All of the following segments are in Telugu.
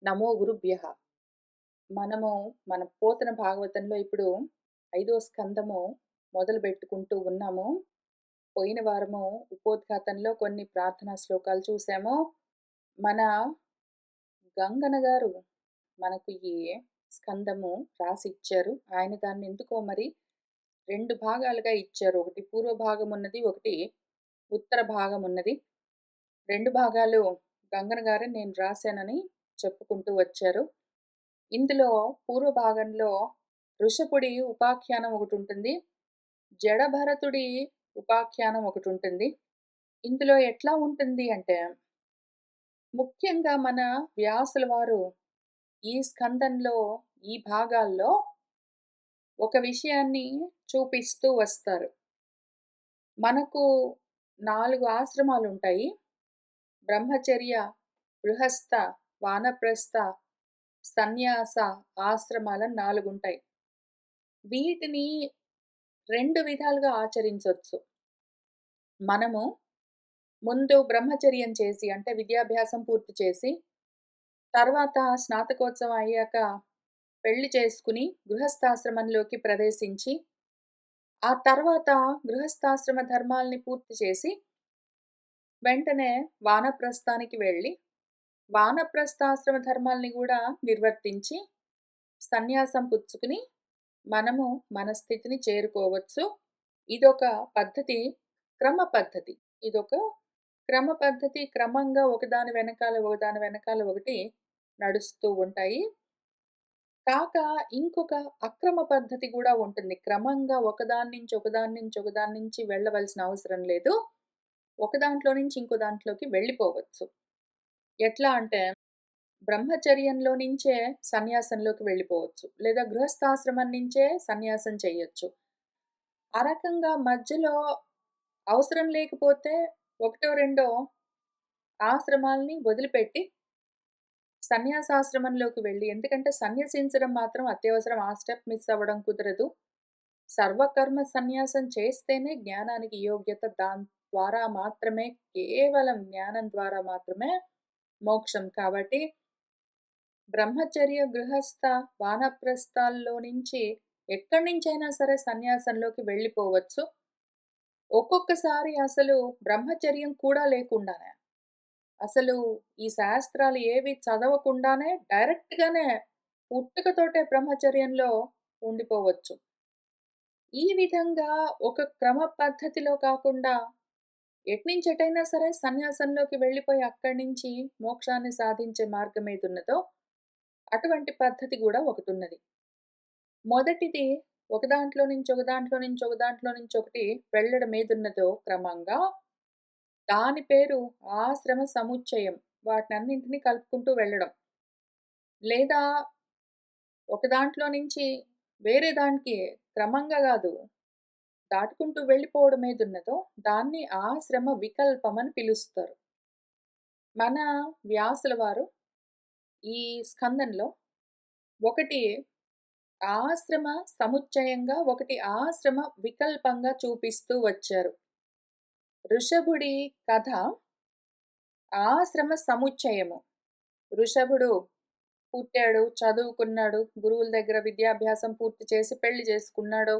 నమో గురుభ్యః. మనము మన పోతన భాగవతంలో ఇప్పుడు 5వ స్కందము మొదలుపెట్టుకుంటూ ఉన్నాము. పోయిన వారము ఉపోద్ఘాతంలో కొన్ని ప్రార్థనా శ్లోకాలు చూసాము. మన గంగన్న గారు మనకు ఈ స్కందము రాసి ఇచ్చారు. ఆయన దాన్ని ఎందుకో మరి 2 భాగాలుగా ఇచ్చారు. ఒకటి పూర్వ భాగం ఉన్నది, ఒకటి ఉత్తర భాగం ఉన్నది. 2 భాగాలు గంగన్న గారే నేను రాశానని చెప్పుకుంటూ వచ్చారు. ఇందులో పూర్వ భాగంలో ఋషపుడి ఉపాఖ్యానం ఒకటుంటుంది. జడభరతుడి ఉపాఖ్యానం ఒకటుంటుంది. ఇందులో ఎట్లా ఉంటుంది అంటే, ముఖ్యంగా మన వ్యాసుల వారు ఈ స్కందంలో, ఈ భాగాల్లో ఒక విషయాన్ని చూపిస్తూ వస్తారు. మనకు 4 ఆశ్రమాలుంటాయి. బ్రహ్మచర్య, గృహస్థ, వానప్రస్థ, సన్యాస ఆశ్రమాలని 4 ఉంటాయి. వీటిని 2 విధాలుగా ఆచరించొచ్చు. మనము ముందు బ్రహ్మచర్యం చేసి అంటే విద్యాభ్యాసం పూర్తి చేసి, తర్వాత స్నాతకోత్సవం అయ్యాక పెళ్లి చేసుకుని గృహస్థాశ్రమంలోకి ప్రవేశించి, ఆ తర్వాత గృహస్థాశ్రమ ధర్మాల్ని పూర్తి చేసి, వెంటనే వానప్రస్థానికి వెళ్ళి, వానప్రస్థాశ్రమ ధర్మాల్ని గూడా నిర్వర్తించి, సన్యాసం పుచ్చుకుని మనము మన స్థితిని చేరుకోవచ్చు. ఇదొక పద్ధతి, క్రమ పద్ధతి. ఇదొక క్రమ పద్ధతి. క్రమంగా ఒకదాని వెనకాల, ఒకదాని వెనకాల ఒకటి నడుస్తూ ఉంటాయి. కాక ఇంకొక అక్రమ పద్ధతి గూడా ఉంటుంది. క్రమంగా ఒకదాని నుంచి, ఒకదాని నుంచి, ఒకదాని నుంచి వెళ్ళవలసిన అవసరం లేదు. ఒక దాంట్లో నుంచి ఇంకో దాంట్లోకి వెళ్ళిపోవచ్చు. ఎట్లా అంటే బ్రహ్మచర్యంలో నుంచే సన్యాసంలోకి వెళ్ళిపోవచ్చు. లేదా గృహస్థాశ్రమం నుంచే సన్యాసం చేయొచ్చు. ఆ రకంగా మధ్యలో అవసరం లేకపోతే ఒకటో, రెండో ఆశ్రమాల్ని వదిలిపెట్టి సన్యాసాశ్రమంలోకి వెళ్ళి, ఎందుకంటే సన్యసించడం మాత్రం అత్యవసరం. ఆ స్టెప్ మిస్ అవ్వడం కుదరదు. సర్వకర్మ సన్యాసం చేస్తేనే జ్ఞానానికి యోగ్యత. దాని ద్వారా మాత్రమే, కేవలం జ్ఞానం ద్వారా మాత్రమే మోక్షం. కాబట్టి బ్రహ్మచర్య, గృహస్థ, వానప్రస్థాల్లో నుంచి ఎక్కడి నుంచైనా సరే సన్యాసంలోకి వెళ్ళిపోవచ్చు. ఒక్కొక్కసారి అసలు బ్రహ్మచర్యం కూడా లేకుండానే, అసలు ఈ శాస్త్రాలు ఏవి చదవకుండానే డైరెక్ట్‌గానే పుట్టుకతోటే బ్రహ్మచర్యంలో ఉండిపోవచ్చు. ఈ విధంగా ఒక క్రమ పద్ధతిలో కాకుండా ఎట్నించెటైనా సరే సన్యాసంలోకి వెళ్ళిపోయి అక్కడి నుంచి మోక్షాన్ని సాధించే మార్గం ఏదున్నదో అటువంటి పద్ధతి గూడా ఒకటున్నది. మొదటిది ఒక దాంట్లో నుంచి, ఒక దాంట్లో నుంచి, ఒక దాంట్లో నుంచి ఒకటి వెళ్ళడం ఏదున్నదో క్రమంగా, దాని పేరు ఆశ్రమ సముచ్చయం. వాటినన్నింటిని కలుపుకుంటూ వెళ్ళడం. లేదా ఒక దాంట్లో నుంచి వేరే దానికి క్రమంగా గాదు, దాటుకుంటూ వెళ్ళిపోవడం ఏదున్నదో దాన్ని ఆశ్రమ వికల్పం అని పిలుస్తారు. మన వ్యాసుల వారు ఈ స్కందంలో ఒకటి ఆశ్రమ సముచ్చయంగా, ఒకటి ఆశ్రమ వికల్పంగా చూపిస్తూ వచ్చారు. ఋషభుడి కథ ఆశ్రమ సముచ్చయము. ఋషభుడు పుట్టాడు, చదువుకున్నాడు, గురువుల దగ్గర విద్యాభ్యాసం పూర్తి చేసి పెళ్లి చేసుకున్నాడు.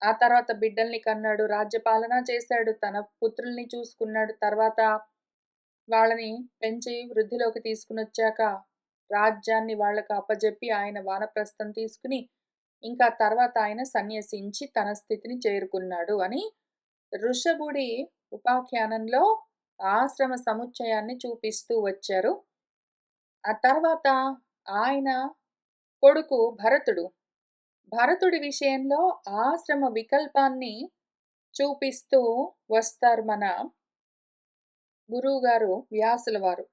ఆ తర్వాత బిడ్డల్ని కన్నాడు, రాజ్యపాలన చేశాడు, తన పుత్రుల్ని చూసుకున్నాడు. తర్వాత వాళ్ళని పెంచి వృద్ధిలోకి తీసుకొనొచ్చాక రాజ్యాన్ని వాళ్ళకి అప్పజెప్పి ఆయన వానప్రస్థం తీసుకుని, ఇంకా తర్వాత ఆయన సన్యసించి తన స్థితిని చేరుకున్నాడు అని ఋషభుడి ఉపాఖ్యానంలో ఆశ్రమ సముచ్చయాన్ని చూపిస్తూ వచ్చారు. ఆ తర్వాత ఆయన కొడుకు భరతుడు. భరతుడి విషయంలో ఆశ్రమ వికల్పాన్ని చూపిస్తూ వస్తారు మన గురువుగారు వ్యాసుల వారు.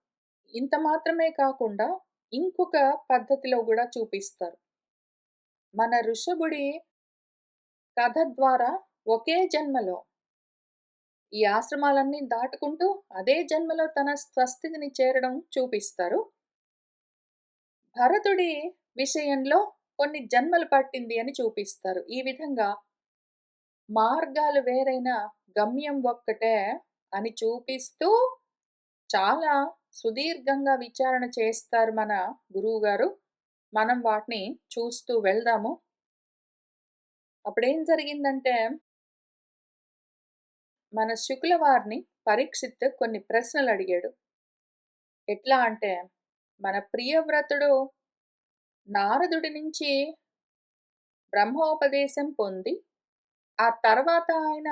ఇంత మాత్రమే కాకుండా ఇంకొక పద్ధతిలో గూడా చూపిస్తారు. మన ఋషభుడి కథ ద్వారా ఒకే జన్మలో ఈ ఆశ్రమాలన్నీ దాటుకుంటూ అదే జన్మలో తన స్వస్థితిని చేరడం చూపిస్తారు. భరతుడి విషయంలో కొన్ని జన్మలు పట్టింది అని చూపిస్తారు. ఈ విధంగా మార్గాలు వేరైనా గమ్యం ఒక్కటే అని చూపిస్తూ చాలా సుదీర్ఘంగా విచారణ చేస్తారు మన గురువుగారు. మనం వాటిని చూస్తూ వెళ్దాము. అప్పుడేం జరిగిందంటే, మన శుకుల వారిని పరీక్షిత్ కొన్ని ప్రశ్నలడిగాడు. ఎట్లా అంటే, మన ప్రియవ్రతుడు నారదుడి నుంచి బ్రహ్మోపదేశం పొంది, ఆ తర్వాత ఆయన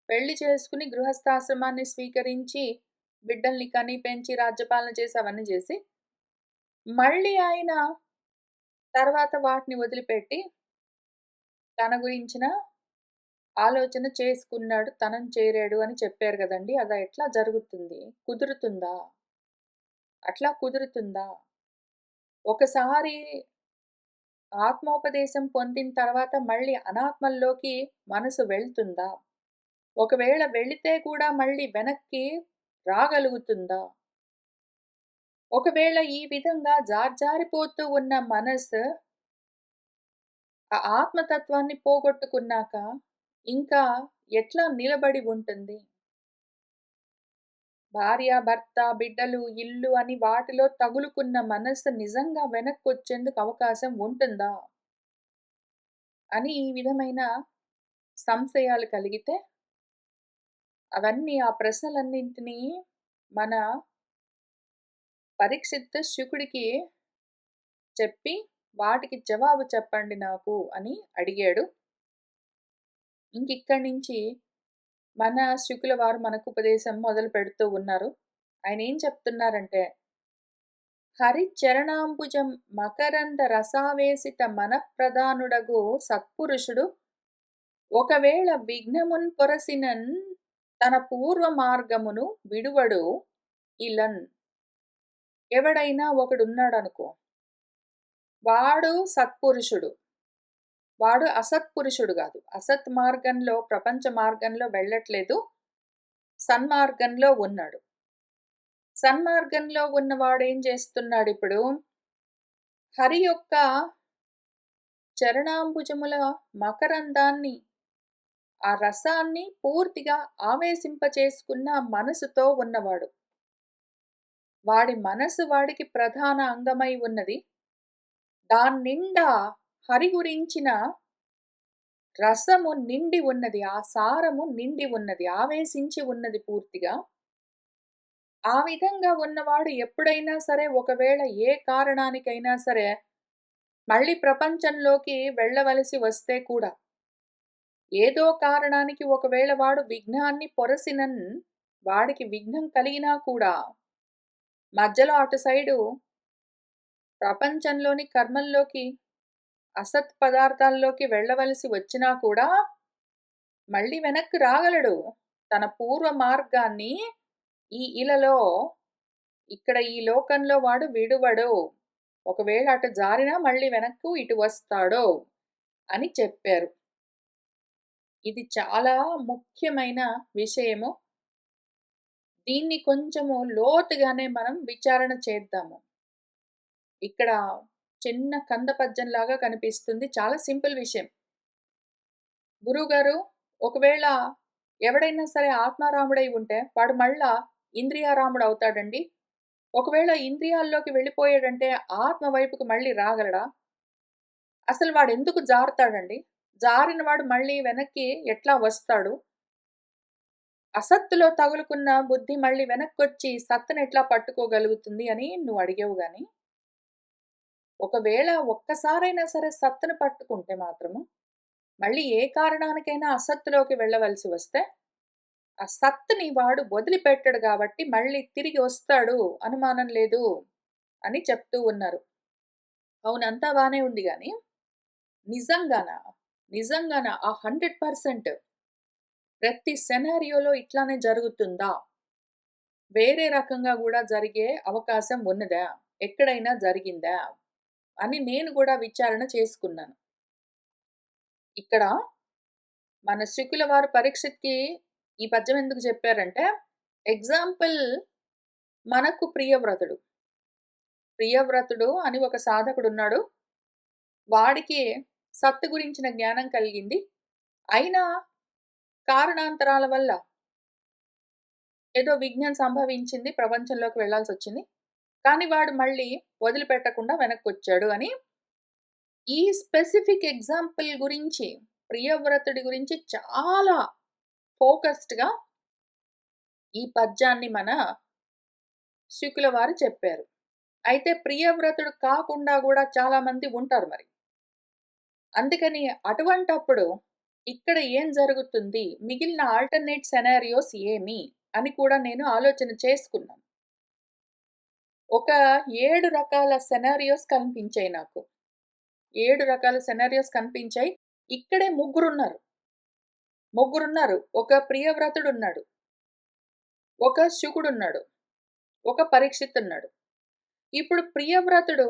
పెళ్లి చేసుకుని గృహస్థాశ్రమాన్ని స్వీకరించి, బిడ్డల్ని కని, పెంచి, రాజ్యపాలన చేసి, అవన్నీ చేసి, మళ్ళీ ఆయన తర్వాత వాటిని వదిలిపెట్టి, తన గురించిన ఆలోచన చేసుకున్నాడు, తనని చేరాడు అని చెప్పారు గదండీ! అది ఎట్లా జరుగుతుంది? కుదురుతుందా? అట్లా కుదురుతుందా? ఒకసారి ఆత్మోపదేశం పొందిన తర్వాత మళ్ళీ అనాత్మల్లోకి మనసు వెళ్తుందా? ఒకవేళ వెళితే కూడా మళ్ళీ వెనక్కి రాగలుగుతుందా? ఒకవేళ ఈ విధంగా జార్జారిపోతూ ఉన్న మనసు ఆ ఆత్మతత్వాన్ని పోగొట్టుకున్నాక ఇంకా ఎట్లా నిలబడి ఉంటుంది? భార్య, భర్త, బిడ్డలు, ఇల్లు అని వాటిలో తగులుకున్న మనసు నిజంగా వెనక్కొచ్చేందుకు అవకాశం ఉంటుందా? అని ఈ విధమైన సంశయాలు కలిగితే, అవన్నీ ఆ ప్రశ్నలన్నింటినీ మన పరీక్షిత్ శుకుడికి చెప్పి, వాటికి జవాబు చెప్పండి నాకు అని అడిగాడు. ఇంకిక్కడి నుంచి మన శుకుల వారు మనకు ఉపదేశం మొదలు పెడుతూ ఉన్నారు. ఆయనేం చెప్తున్నారంటే, హరిచరణాంబుజం మకరంద రసావేశిత మనఃప్రధానుడగు సత్పురుషుడు ఒకవేళ విఘ్నమున్ పొరసినన్ తన పూర్వ మార్గమును విడువడు ఇలన్. ఎవడైనా ఒకడున్నాడనుకో, వాడు సత్పురుషుడు. వాడు అసత్పురుషుడు గాదు. అసత్ మార్గంలో, ప్రపంచ మార్గంలో వెళ్ళట్లేదు. సన్మార్గంలో ఉన్నాడు. సన్మార్గంలో ఉన్నవాడేం చేస్తున్నాడిప్పుడు? హరి యొక్క చరణాంబుజముల మకరందాన్ని, ఆ రసాన్ని పూర్తిగా ఆవేశింపచేసుకున్న మనసుతో ఉన్నవాడు. వాడి మనసు వాడికి ప్రధాన అంగమై ఉన్నది. దాన్నిండా హరి గురించిన రసము నిండి ఉన్నది. ఆ సారము నిండి ఉన్నది. ఆవేశించి ఉన్నది పూర్తిగా. ఆ విధంగా ఉన్నవాడు ఎప్పుడైనా సరే, ఒకవేళ ఏ కారణానికైనా సరే, మళ్ళీ ప్రపంచంలోకి వెళ్ళవలసి వస్తే కూడా, ఏదో కారణానికి ఒకవేళ వాడు విఘ్నాన్ని పొరసినన్, వాడికి విఘ్నం కలిగినా కూడా, మధ్యలో అటు సైడు ప్రపంచంలోని కర్మల్లోకి, అసత్ పదార్థాల్లోకి వెళ్ళవలసి వచ్చినా కూడా, మళ్ళీ వెనక్కి రాగలడు. తన పూర్వ మార్గాన్ని ఈ ఇలలో, ఇక్కడ ఈ లోకంలో వాడు విడువడు. ఒకవేళ అటు జారినా మళ్ళీ వెనక్కు ఇటు వస్తాడు అని చెప్పారు. ఇది చాలా ముఖ్యమైన విషయము. దీన్ని కొంచెము లోతుగానే మనం విచారణ చేద్దాము. ఇక్కడ చిన్న కందపద్యంలాగా కనిపిస్తుంది. చాలా సింపుల్ విషయం. గురువుగారు, ఒకవేళ ఎవడైనా సరే ఆత్మారాముడై ఉంటే, వాడు మళ్ళా ఇంద్రియారాముడు అవుతాడండి. ఒకవేళ ఇంద్రియాల్లోకి వెళ్ళిపోయాడంటే, ఆత్మ వైపుకి మళ్ళీ రాగలడా? అసలు వాడెందుకు జారుతాడండి? జారిన వాడు మళ్ళీ వెనక్కి ఎట్లా వస్తాడు? అసత్తులో తగులుకున్న బుద్ధి మళ్ళీ వెనక్కొచ్చి సత్తునెట్లా పట్టుకోగలుగుతుంది అని నువ్వు అడిగావు గాని, ఒకవేళ ఒక్కసారైనా సరే సత్తును పట్టుకుంటే మాత్రము, మళ్ళీ ఏ కారణానికైనా అసత్తులోకి వెళ్ళవలసి వస్తే, ఆ సత్తుని వాడు వదిలిపెట్టడు గాబట్టి మళ్ళీ తిరిగి వస్తాడు, అనుమానం లేదు అని చెప్తూ ఉన్నారు. అవును, అంతా బానే ఉంది గానీ, నిజంగానా? నిజంగానా ఆ 100% ప్రతి సెనారియోలో ఇట్లానే జరుగుతుందా? వేరే రకంగా గూడా జరిగే అవకాశం ఉన్నదా? ఎక్కడైనా జరిగిందా? అని నేను గూడా విచారణ చేసుకున్నాను. ఇక్కడ మన శుకుల వారు పరీక్షిత్‌కి ఈ పద్యం ఎందుకు చెప్పారంటే, ఎగ్జాంపుల్ మనకు ప్రియవ్రతుడు. ప్రియవ్రతుడు అని ఒక సాధకుడున్నాడు. వాడికి సత్తు గురించిన జ్ఞానం కలిగింది. అయినా కారణాంతరాల వల్ల ఏదో విఘ్నం సంభవించింది. ప్రపంచంలోకి వెళ్ళాల్సొచ్చింది. కానీ వాడు మళ్ళీ వదిలిపెట్టకుండా వెనక్కొచ్చాడు అని ఈ స్పెసిఫిక్ ఎగ్జాంపుల్ గురించి, ప్రియవ్రతుడి గురించి చాలా ఫోకస్డ్‌గా ఈ పద్యాన్ని మన శుకుల వారు చెప్పారు. అయితే ప్రియవ్రతుడు కాకుండా గూడా చాలామంది ఉంటారు మరి. అందుకని అటువంటప్పుడు ఇక్కడ ఏం జరుగుతుంది? మిగిలిన ఆల్టర్‌నేట్ సినారియోస్ ఏమి? అని కూడా నేను ఆలోచన చేసుకున్నాను. ఒక 7 రకాల సినారియోస్ కనిపించాయి నాకు. 7 రకాల సినారియోస్ కనిపించాయి. ఇక్కడే ముగ్గురున్నారు. ఒక ప్రియవ్రతుడున్నాడు. ఒక శుకుడున్నాడు. ఒక పరీక్షిత్తున్నాడు. ఇప్పుడు ప్రియవ్రతుడు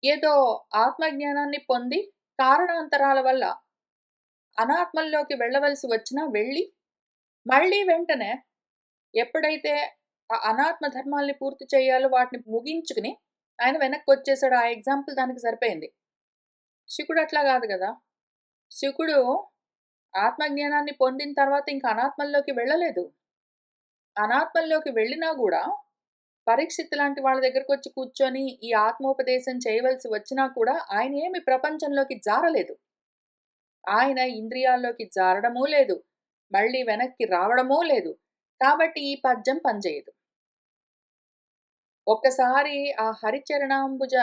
ఏదో ఆత్మజ్ఞానాన్ని పొంది కారణాంతరాల వల్ల అనాత్మల్లోకి వెళ్ళవలసి వచ్చినా వెళ్ళి, మళ్ళీ వెంటనే ఎప్పుడైతే ఆ అనాత్మ ధర్మాల్ని పూర్తి చేయాలో వాటిని ముగించుకుని ఆయన వెనక్కొచ్చేసాడు. ఆ ఎగ్జాంపుల్ దానికి సరిపోయింది. శుకుడు అట్లా గాదు గదా! శుకుడు ఆత్మజ్ఞానాన్ని పొందిన తర్వాత ఇంక అనాత్మల్లోకి వెళ్ళలేదు. అనాత్మల్లోకి వెళ్ళినా గూడా పరీక్షిత్ లాంటి వాళ్ళ దగ్గరకొచ్చి కూర్చొని ఈ ఆత్మోపదేశం చేయవలసి వచ్చినా కూడా ఆయన ఏమి ప్రపంచంలోకి జారలేదు. ఆయన ఇంద్రియాల్లోకి జారడమూ లేదు. మళ్ళీ వెనక్కి రావడమూ లేదు. కాబట్టి ఈ పద్యం పనిచేయదు. ఒక్కసారి ఆ హరిచరణాంబుజ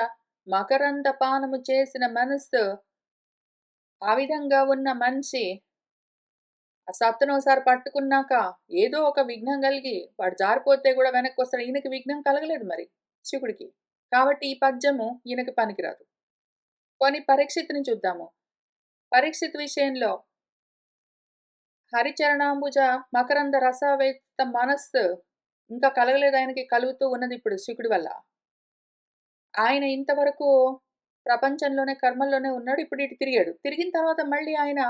మకరంద పానము చేసిన మనస్సు ఆ విధంగా ఉన్న మనిషి ఆ సత్తునోసారి పట్టుకున్నాక ఏదో ఒక విఘ్నం కలిగి వాడు జారిపోతే కూడా వెనక్కొస్తాడు. ఈయనకి విఘ్నం కలగలేదు మరి శివుడికి. కాబట్టి ఈ పద్యము ఈయనకి పనికిరాదు. పోనీ పరీక్షిత్తుని చూద్దాము. పరీక్షిత్ విషయంలో హరిచరణాంబుజ మకరంద రసవేత్త మనస్సు ఇంకా కలగలేదు ఆయనకి, కలుగుతూ ఉన్నది ఇప్పుడు శుకుడి వల్ల. ఆయన ఇంతవరకు ప్రపంచంలోనే కర్మల్లోనే ఉన్నాడు. ఇప్పుడు ఇటు తిరిగాడు. తిరిగిన తర్వాత మళ్ళీ ఆయన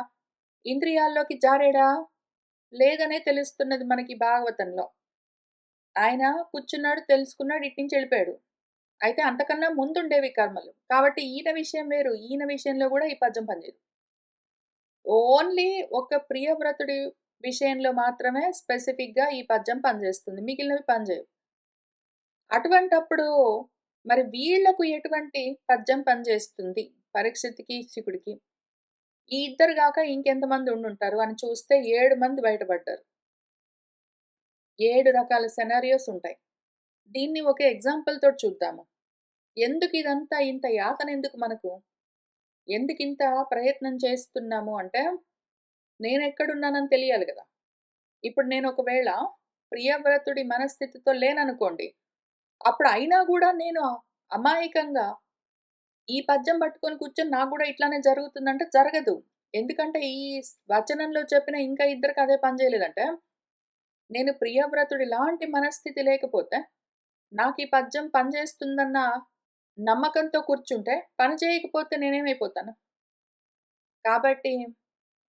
ఇంద్రియాల్లోకి జారాడా? లేదనే తెలుస్తున్నది మనకి భాగవతంలో. ఆయన కూర్చున్నాడు, తెలుసుకున్నాడు, ఇట్నుంచి వెళ్ళిపోయాడు. అయితే అంతకన్నా ముందుండేవి కర్మలు. కాబట్టి ఈయన విషయం వేరు. ఈయన విషయంలో గూడా ఈ పద్యం పనిచేయదు. ఓన్లీ ఒక ప్రియవ్రతుడి విషయంలో మాత్రమే స్పెసిఫిక్‌గా ఈ పద్యం పనిచేస్తుంది. మిగిలినవి పనిచేయవు. అటువంటప్పుడు మరి వీళ్ళకు ఎటువంటి పద్యం పనిచేస్తుంది? పరీక్షిత్‌కి, శుకుడికి. ఈ ఇద్దరు గాక ఇంకెంతమంది ఉండుంటారు అని చూస్తే 7 మంది బయటపడ్డారు. 7 రకాల సినారియోస్ ఉంటాయి. దీన్ని ఒక ఎగ్జాంపుల్ తోటి చూద్దాము. ఎందుకిదంతా ఇంత యాతనెందుకు మనకు? ఎందుకింత ప్రయత్నం చేస్తున్నాము అంటే, నేనెక్కడున్నానని తెలియాలి గదా! ఇప్పుడు నేను ఒకవేళ ప్రియవ్రతుడి మనస్థితితో లేననుకోండి. అప్పుడు అయినా గూడా నేను అమాయకంగా ఈ పద్యం పట్టుకొని కూర్చొని నాకు గూడా ఇట్లానే జరుగుతుందంటే జరగదు. ఎందుకంటే ఈ వచనంలో చెప్పిన ఇంకా ఇద్దరికి అదే పని చేయలేదంటే, నేను ప్రియవ్రతుడి లాంటి మనస్థితి లేకపోతే, నాకీ పద్యం పనిచేస్తుందన్న నమ్మకంతో కూర్చుంటే, పని చేయకపోతే నేనేమైపోతాను? కాబట్టి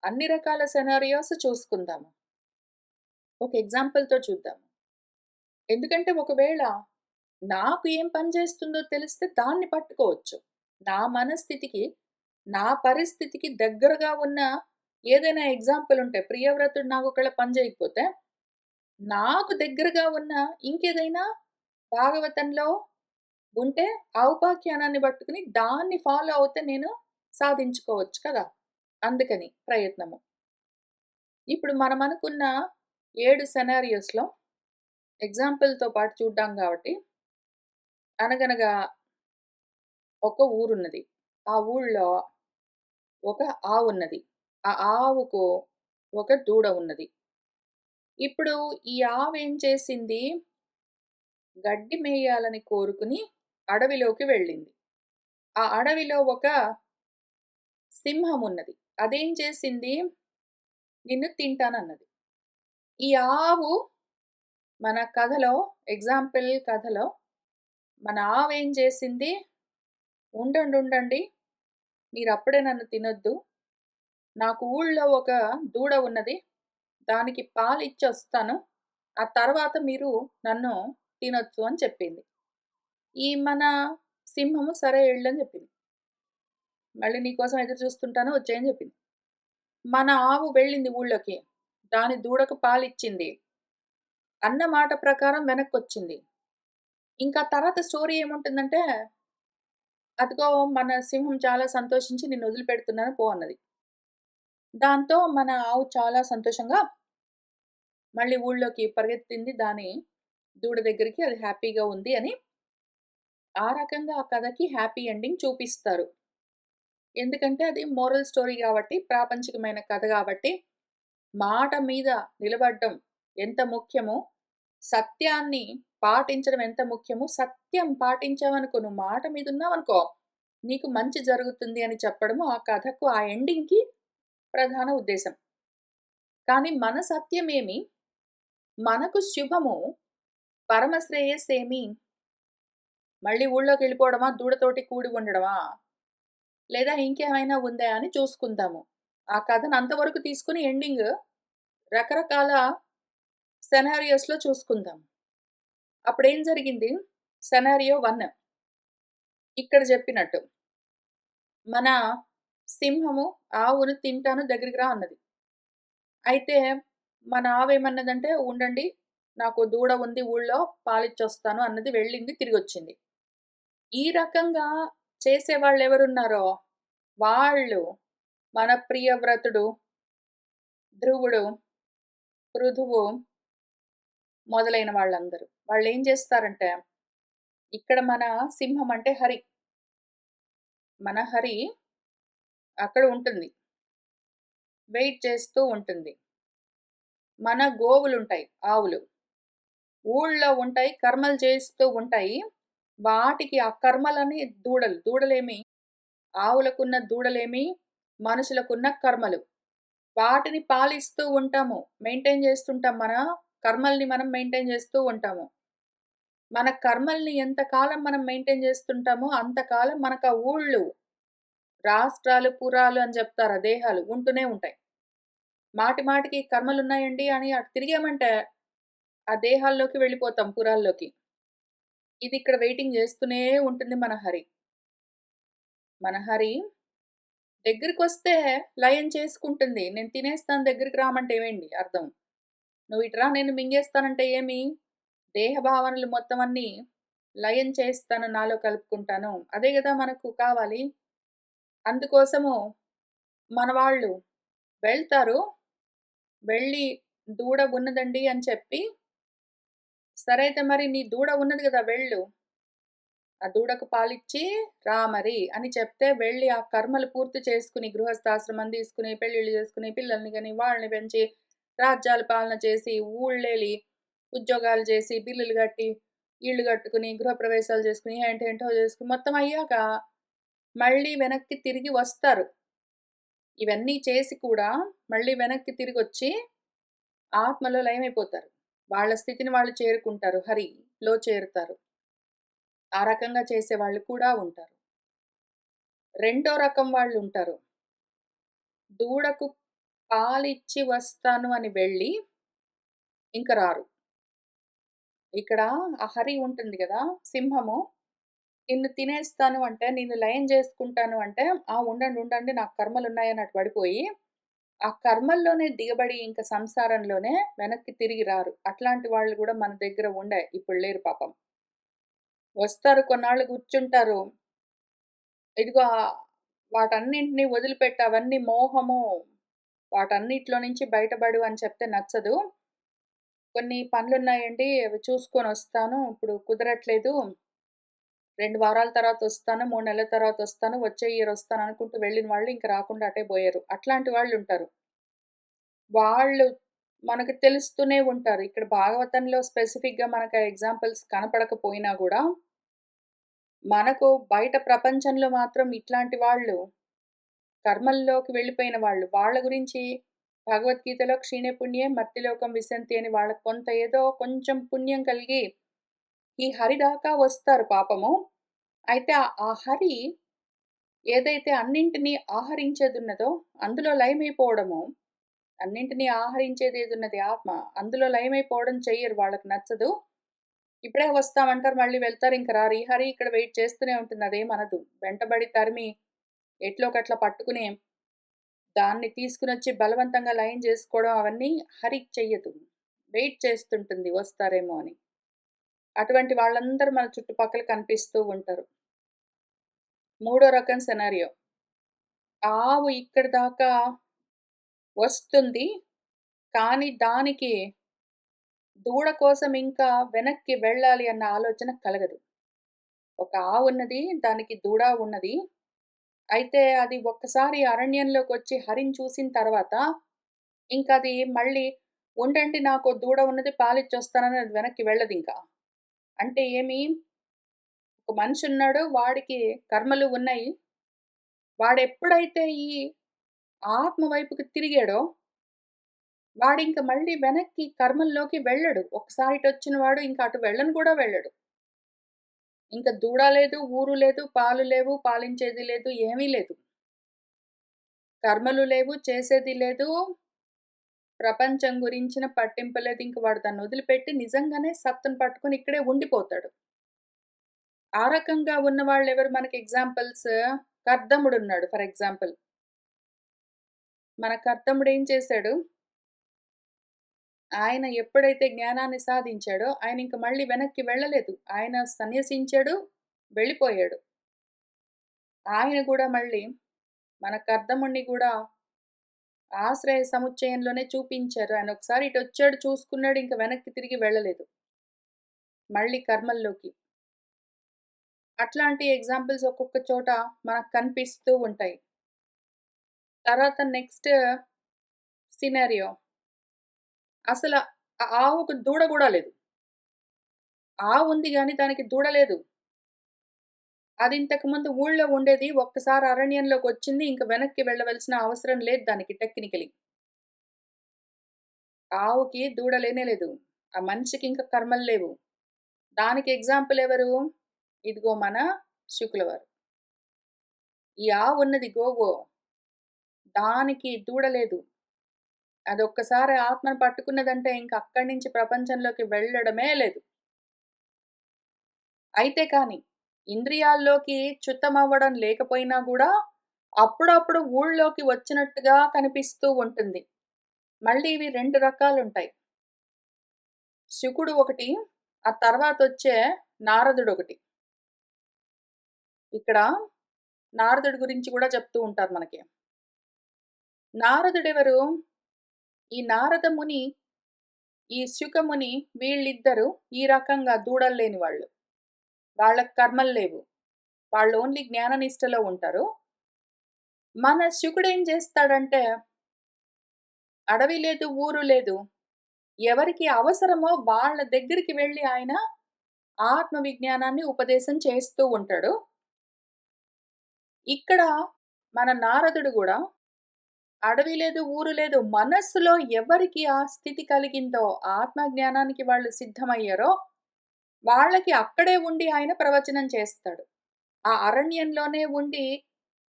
అన్ని రకాల సినారియోస్ చూసుకుందాము. ఒక ఎగ్జాంపుల్‌తో చూద్దాము. ఎందుకంటే ఒకవేళ నాకు ఏం పని చేస్తుందో తెలిస్తే దాన్ని పట్టుకోవచ్చు. నా మనస్థితికి, నా పరిస్థితికి దగ్గరగా ఉన్న ఏదైనా ఎగ్జాంపుల్ ఉంటే, ప్రియవ్రతుడు నాకు ఒకవేళ పని చేయకపోతే, నాకు దగ్గరగా ఉన్న ఇంకేదైనా భాగవతంలో ఉంటే, ఆ ఉపాఖ్యానాన్ని పట్టుకొని దాన్ని ఫాలో అవుతే నేను సాధించుకోవచ్చు కదా! అందుకని ప్రయత్నము. ఇప్పుడు మనం అనుకున్న 7 సినారియోస్‌లో ఎగ్జాంపుల్‌తో పాటు చూడ్డాం కాబట్టి, అనగనగా ఒక ఊరున్నది. ఆ ఊళ్ళో ఒక ఆవున్నది. ఆ ఆవుకు ఒక దూడ ఉన్నది. ఇప్పుడు ఈ ఆవేం చేసింది? గడ్డి మేయాలని కోరుకుని అడవిలోకి వెళ్ళింది. ఆ అడవిలో ఒక సింహం ఉన్నది. అదేం చేసింది? నిన్ను తింటానన్నది. ఈ ఆవు మన కథలో ఎగ్జాంపుల్ కథలో మన ఆవేం చేసింది? ఉండండి. మీరప్పుడే నన్ను తినొద్దు. నాకు ఊళ్ళో ఒక దూడ ఉన్నది. దానికి పాలిచ్చొస్తాను. ఆ తర్వాత మీరు నన్ను తినొచ్చు అని చెప్పింది. ఈ మన సింహము సరే ఎళ్ళని చెప్పింది. మళ్ళీ నీకోసం ఎదురు చూస్తుంటాను వచ్చేయని చెప్పింది. మన ఆవు వెళ్ళింది ఊళ్ళోకి. దాని దూడకు పాలిచ్చింది. అన్న మాట ప్రకారం వెనక్కొచ్చింది. ఇంకా తర్వాత స్టోరీ ఏముంటుందంటే, అదిగో మన సింహం చాలా సంతోషించి నిన్నొదిలిపెడుతున్నాను పో అన్నది. దాంతో మన ఆవు చాలా సంతోషంగా మళ్ళీ ఊళ్ళోకి పరిగెత్తింది. దాని దూడ దగ్గరికి అది హ్యాపీగా ఉంది అని, ఆ రకంగా ఆ కథకి హ్యాపీ ఎండింగ్ చూపిస్తారు. ఎందుకంటే అది మోరల్ స్టోరీ గాబట్టి, ప్రాపంచికమైన కథ గాబట్టి, మాట మీద నిలబడ్డం ఎంత ముఖ్యమో, సత్యాన్ని పాటించడం ఎంత ముఖ్యమో, సత్యం పాటించావనుకో, నువ్వు మాట మీదున్నావనుకో, నీకు మంచి జరుగుతుంది అని చెప్పడము ఆ కథకు, ఆ ఎండింగ్‌కి ప్రధాన ఉద్దేశం. కానీ మన సత్యమేమి, మనకు శుభము, పరమ శ్రేయస్సేమి, మళ్ళీ ఊళ్ళోకెళ్ళిపోవడమా, దూడతోటి కూడి ఉండడమా? లేదా ఇంకేమైనా ఉందా అని చూసుకుందాము. ఆ కథను అంతవరకు తీసుకొని ఎండింగ్ రకరకాల సెనారియోస్‌లో చూసుకుందాం. అప్పుడేం జరిగింది? సెనారియో 1 ఇక్కడ జెప్పినట్టు. మన సింహము ఆవును తింటాను దగ్గరికి రా అన్నది. అయితే మన ఆవేమన్నదంటే, ఉండండి నాకు దూడ ఉంది ఊళ్ళో పాలిచ్చొస్తాను అన్నది. వెళ్ళింది, తిరిగొచ్చింది. ఈ రకంగా చేసేవాళ్ళెవరున్నారో వాళ్ళు మన ప్రియవ్రతుడు, ధ్రువుడు, పృథువు మొదలైన వాళ్ళందరూ. వాళ్ళేం జేస్తారంటే, ఇక్కడ మన సింహం అంటే హరి. మన హరి అక్కడ ఉంటుంది. వెయిట్ చేస్తూ ఉంటుంది. మన గోవులుంటాయి, ఆవులు. ఊళ్ళో ఉంటాయి, కర్మలు చేస్తూ ఉంటాయి. వాటికి ఆ కర్మలని దూడలు. దూడలేమి ఆవులకున్న దూడలేమి, మనుషులకున్న కర్మలు. వాటిని పాలిస్తూ ఉంటాము. మెయింటైన్ చేస్తుంటాం. మన కర్మల్ని మనం మెయింటైన్ చేస్తూ ఉంటాము. మన కర్మల్ని ఎంత కాలం మనం మెయింటైన్ చేస్తుంటామో, అంతకాలం మనకు ఆ ఊళ్ళు, రాష్ట్రాలు, పురాలు అని చెప్తారు. ఆ దేహాలు ఉంటూనే ఉంటాయి. మాటి మాటికి కర్మలున్నాయండి అని అటు తిరిగామంటే, ఆ దేహాల్లోకి వెళ్ళిపోతాం పురాల్లోకి. ఇది ఇక్కడ వెయిటింగ్ చేస్తూనే ఉంటుంది మన హరి. మన హరి దగ్గరికొస్తే లయం చేసుకుంటుంది. నేను తినేస్తాను దగ్గరికి రామంటే ఏమేంటి అర్థం? నువ్వు ఇటు రా నేను మింగేస్తానంటే ఏమి? దేహ భావనలు మొత్తం అన్నీ లయం చేస్తాను, నాలో కలుపుకుంటాను. అదే గదా మనకు కావాలి. అందుకోసము మన వాళ్ళు వెళ్తారు. వెళ్ళి దూడ ఉన్నదండి అని చెప్పి, సరే అయితే మరి నీ దూడ ఉన్నది గదా! వెళ్ళు. ఆ దూడకు పాలిచ్చి రా మరి అని చెప్తే వెళ్ళి ఆ కర్మలు పూర్తి చేసుకొని, గృహస్థాశ్రమం తీసుకొని, పెళ్ళిళ్ళు చేసుకొని, పిల్లల్ని కని, వాళ్ళని పెంచి, రాజ్యాల పాలన చేసి, ఊళ్ళేలి, ఉద్యోగాలు చేసి, బిల్లులు కట్టి, ఇళ్ళు కట్టుకుని, గృహప్రవేశాలు చేసుకొని, ఏంటేంటో చేసుకొని, మొత్తం అయ్యాక మళ్ళీ వెనక్కి తిరిగి వస్తారు. ఇవన్నీ చేసి కూడా మళ్ళీ వెనక్కి తిరిగొచ్చి ఆత్మలో లయమైపోతారు. వాళ్ళ స్థితిని వాళ్ళు చేరుకుంటారు. హరిలో చేరుతారు. ఆ రకంగా చేసేవాళ్ళు కూడా ఉంటారు. రెండో రకం వాళ్ళుంటారు. దూడకు పాలిచ్చి వస్తాను అని వెళ్ళి, ఇంక రారు. ఇక్కడ ఆ హరి ఉంటుంది గదా! సింహము నిన్ను తినేస్తాను అంటే, నిన్ను లయం జేసుకుంటాను అంటే, ఆ! ఉండండి, ఉండండి నాకు కర్మలున్నాయని అటు పడిపోయి, ఆ కర్మల్లోనే దిగబడి ఇంక సంసారంలోనే వెనక్కి తిరిగి రారు. అట్లాంటి వాళ్ళు గూడా మన దగ్గర ఇప్పుడు లేరు పాపం. వస్తారు, కొన్నాళ్ళు కూర్చుంటారు. ఇదిగో వాటన్నింటిని వదిలిపెట్టి అవన్నీ మోహము, వాటన్నిటిలో నుంచి బయటపడు అని చెప్తే నచ్చదు. కొన్ని పనులున్నాయండి అవి చూసుకొనొస్తాను. ఇప్పుడు కుదరట్లేదు. 2 వారాల తర్వాతొస్తాను, 3 నెలల తర్వాతొస్తాను, వచ్చే ఇయర్ ఒస్తాననుకుంటూ వెళ్ళిన వాళ్ళు ఇంక రాకుండా అటే బోయారు. అట్లాంటి వాళ్ళుంటారు. వాళ్ళు మనకు తెలుస్తూనే ఉంటారు. ఇక్కడ భాగవతంలో స్పెసిఫిక్‌గా మనకు ఆ ఎగ్జాంపుల్స్ కనపడకపోయినా గూడా, మనకు బయట ప్రపంచంలో మాత్రం ఇట్లాంటి వాళ్ళు కర్మల్లోకి వెళ్ళిపోయిన వాళ్ళు. వాళ్ళ గురించి భగవద్గీతలో క్షీణే పుణ్యే మర్త్యలోకం విశంతి అని వాళ్ళకి కొంత ఏదో కొంచెం పుణ్యం కలిగి ఈ హరి దాకా వస్తారు పాపము. అయితే ఆ హరి ఏదైతే అన్నింటిని ఆహరించేదున్నదో అందులో లయమైపోవడము, అన్నింటిని ఆహరించేదేదున్నది ఆత్మ, అందులో లయమైపోవడం చెయ్యరు. వాళ్ళకి నచ్చదు. ఇప్పుడే వస్తామంటారు, మళ్ళీ వెళ్తారు, ఇంక రారు. ఈ హరి ఇక్కడ వెయిట్ చేస్తూనే ఉంటుంది. అదేమనదు. వెంటబడి తరిమి ఎట్లోకట్లా పట్టుకుని దాన్ని తీసుకొనొచ్చి బలవంతంగా లయం జేసుకోవడం అవన్నీ హరికి చెయ్యదు. వెయిట్ చేస్తుంటుంది వస్తారేమో అని. అటువంటి వాళ్ళందరూ మన చుట్టుపక్కల కనిపిస్తూ ఉంటారు. మూడో రకం సినారియో. ఆవు ఇక్కడి దాకా వస్తుంది. కానీ దానికి దూడ కోసం ఇంకా వెనక్కి వెళ్ళాలి అన్న ఆలోచన కలగదు. ఒక ఆవున్నది, దానికి దూడ ఉన్నది. అయితే అది ఒక్కసారి అరణ్యంలోకొచ్చి హరిని చూసిన తర్వాత, ఇంకది మళ్ళీ ఉండండి నాకో దూడ ఉన్నది పాలిచ్చొస్తానని అది వెనక్కి వెళ్ళదింకా. అంటే ఏమి? ఒక మనిషున్నాడు, వాడికి కర్మలు ఉన్నాయి. వాడెప్పుడైతే ఈ ఆత్మ వైపుకి తిరిగాడో, వాడింక మళ్ళీ వెనక్కి కర్మల్లోకి వెళ్ళడు. ఒకసారి ఇటొచ్చిన వాడు ఇంక అటు వెళ్ళను కూడా వెళ్ళడు. ఇంక దూడ లేదు, ఊరు లేదు, పాలు లేవు, పాలించేది లేదు, ఏమీ లేదు. కర్మలు లేవు, చేసేది లేదు, ప్రపంచం గురించిన పట్టింపు లేదు. ఇంక వాడు దాన్నొదిలిపెట్టి నిజంగానే సత్తును పట్టుకొని ఇక్కడే ఉండిపోతాడు. ఆ రకంగా ఉన్నవాళ్ళెవరు మనకి ఎగ్జాంపుల్స్? కర్దముడున్నాడు for example. మన కర్దముడేం చేశాడు? ఆయన ఎప్పుడైతే జ్ఞానాన్ని సాధించాడో, ఆయన ఇంక మళ్ళీ వెనక్కి వెళ్ళలేదు. ఆయన సన్యసించాడు, వెళ్ళిపోయాడు. ఆయన గూడా మళ్ళీ మన కర్దముడిని గూడా ఆశ్రయ సముచ్చయంలోనే చూపించారు. ఆయన ఒకసారి ఇటొచ్చాడు, చూసుకున్నాడు, ఇంక వెనక్కి తిరిగి వెళ్ళలేదు. మళ్ళీ కర్మల్లోకి. అట్లాంటి ఎగ్జాంపుల్స్ ఒక్కొక్క చోట మనకు కనిపిస్తూ ఉంటాయి. తర్వాత నెక్స్ట్ సినారియో. అసల ఆవుకు దూడ గూడా లేదు. ఆవుంది గానీ దానికి దూడ లేదు. అది ఇంతకుముందు ఊళ్ళో ఉండేది. ఒక్కసారి అరణ్యంలోకొచ్చింది. ఇంక వెనక్కి వెళ్ళవలసిన అవసరం లేదు దానికి టెక్నికలీ. ఆవుకి దూడ లేనే లేదు. ఆ మనిషికి ఇంక కర్మలు లేవు. దానికి ఎగ్జాంపుల్ ఎవరు? ఇదిగో మన శుకుల వారు. ఈ ఆవున్నది గోవు. దానికి దూడ లేదు. అదొక్కసారి ఆత్మను పట్టుకున్నదంటే ఇంక అక్కడి నుంచి ప్రపంచంలోకి వెళ్ళడమే లేదు. అయితే కానీ, ఇంద్రియాల్లోకి చ్యుతమవ్వడం లేకపోయినా గూడా, అప్పుడప్పుడు ఊళ్ళోకి వచ్చినట్టుగా కనిపిస్తూ ఉంటుంది. మళ్ళీ ఇవి 2 రకాలుంటాయి. శుకుడు ఒకటి, ఆ తర్వాతొచ్చే నారదుడొకటి. ఇక్కడ నారదుడి గురించి గూడా చెప్తూ ఉంటారు మనకి. నారదుడెవరు? ఈ నారద ముని, ఈ శుకముని వీళ్ళిద్దరూ ఈ రకంగా దూడలు లేని వాళ్ళు. వాళ్ళకి కర్మలు లేవు. వాళ్ళు ఓన్లీ జ్ఞాననిష్టలో ఉంటారు. మన శుకుడేం చేస్తాడంటే, అడవి లేదు, ఊరు లేదు. ఎవరికి అవసరమో వాళ్ళ దగ్గరికి వెళ్లి ఆయన ఆత్మ విజ్ఞానాన్ని ఉపదేశం చేస్తూ ఉంటాడు. ఇక్కడ మన నారదుడు గూడా అడవి లేదు, ఊరు లేదు. మనస్సులో ఎవరికి ఆ స్థితి కలిగిందో, ఆత్మ జ్ఞానానికి వాళ్ళు సిద్ధమయ్యారో, వాళ్ళకి అక్కడే ఉండి ఆయన ప్రవచనం చేస్తాడు. ఆ అరణ్యంలోనే ఉండి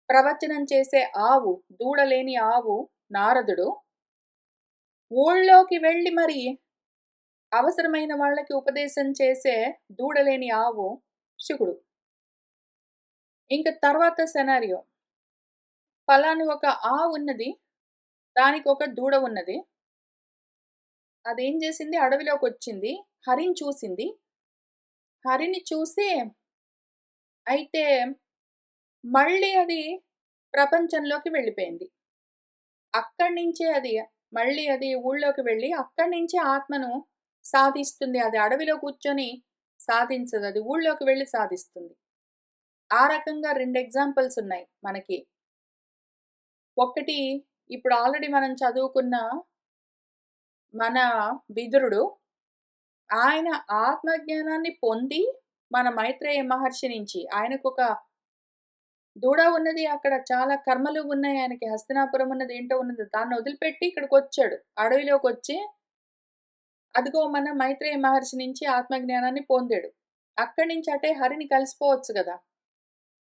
ప్రవచనం చేసే ఆవు, దూడలేని ఆవు నారదుడు. ఊళ్ళోకి వెళ్లి మరి అవసరమైన వాళ్ళకి ఉపదేశం చేసే దూడలేని ఆవు శుకుడు. ఇంక తర్వాత సెనారియో. పలాని ఒక ఆవున్నది. దానికొక దూడ ఉన్నది. అదేం జేసింది అడవిలోకొచ్చింది. హరిని చూసింది. హరిని చూసి అయితే మళ్ళీ అది ప్రపంచంలోకి వెళ్ళిపోయింది. అక్కడి నుంచే అది మళ్ళీ అది ఊళ్ళోకి వెళ్ళి అక్కడి నుంచే ఆత్మను సాధిస్తుంది. అది అడవిలో కూర్చొని సాధించదు. అది ఊళ్ళోకి వెళ్లి సాధిస్తుంది. ఆ రకంగా 2 ఎగ్జాంపుల్స్ ఉన్నాయి మనకి. ఒకటి ఇప్పుడు ఆల్రెడీ మనం చదువుకున్న మన విదురుడు. ఆయన ఆత్మజ్ఞానాన్ని పొంది మన మైత్రేయ మహర్షి నుంచి ఆయనకొక దూడ ఉన్నది. అక్కడ చాలా కర్మలు ఉన్నాయి ఆయనకి. హస్తినాపురం ఉన్నది, ఏంటో ఉన్నది. దాన్ని వదిలిపెట్టి ఇక్కడికొచ్చాడు. అడవిలోకొచ్చి అదిగో మన మైత్రేయ మహర్షి నుంచి ఆత్మజ్ఞానాన్ని పొందాడు. అక్కడి నుంచి అటే హరిని కలిసిపోవచ్చు గదా!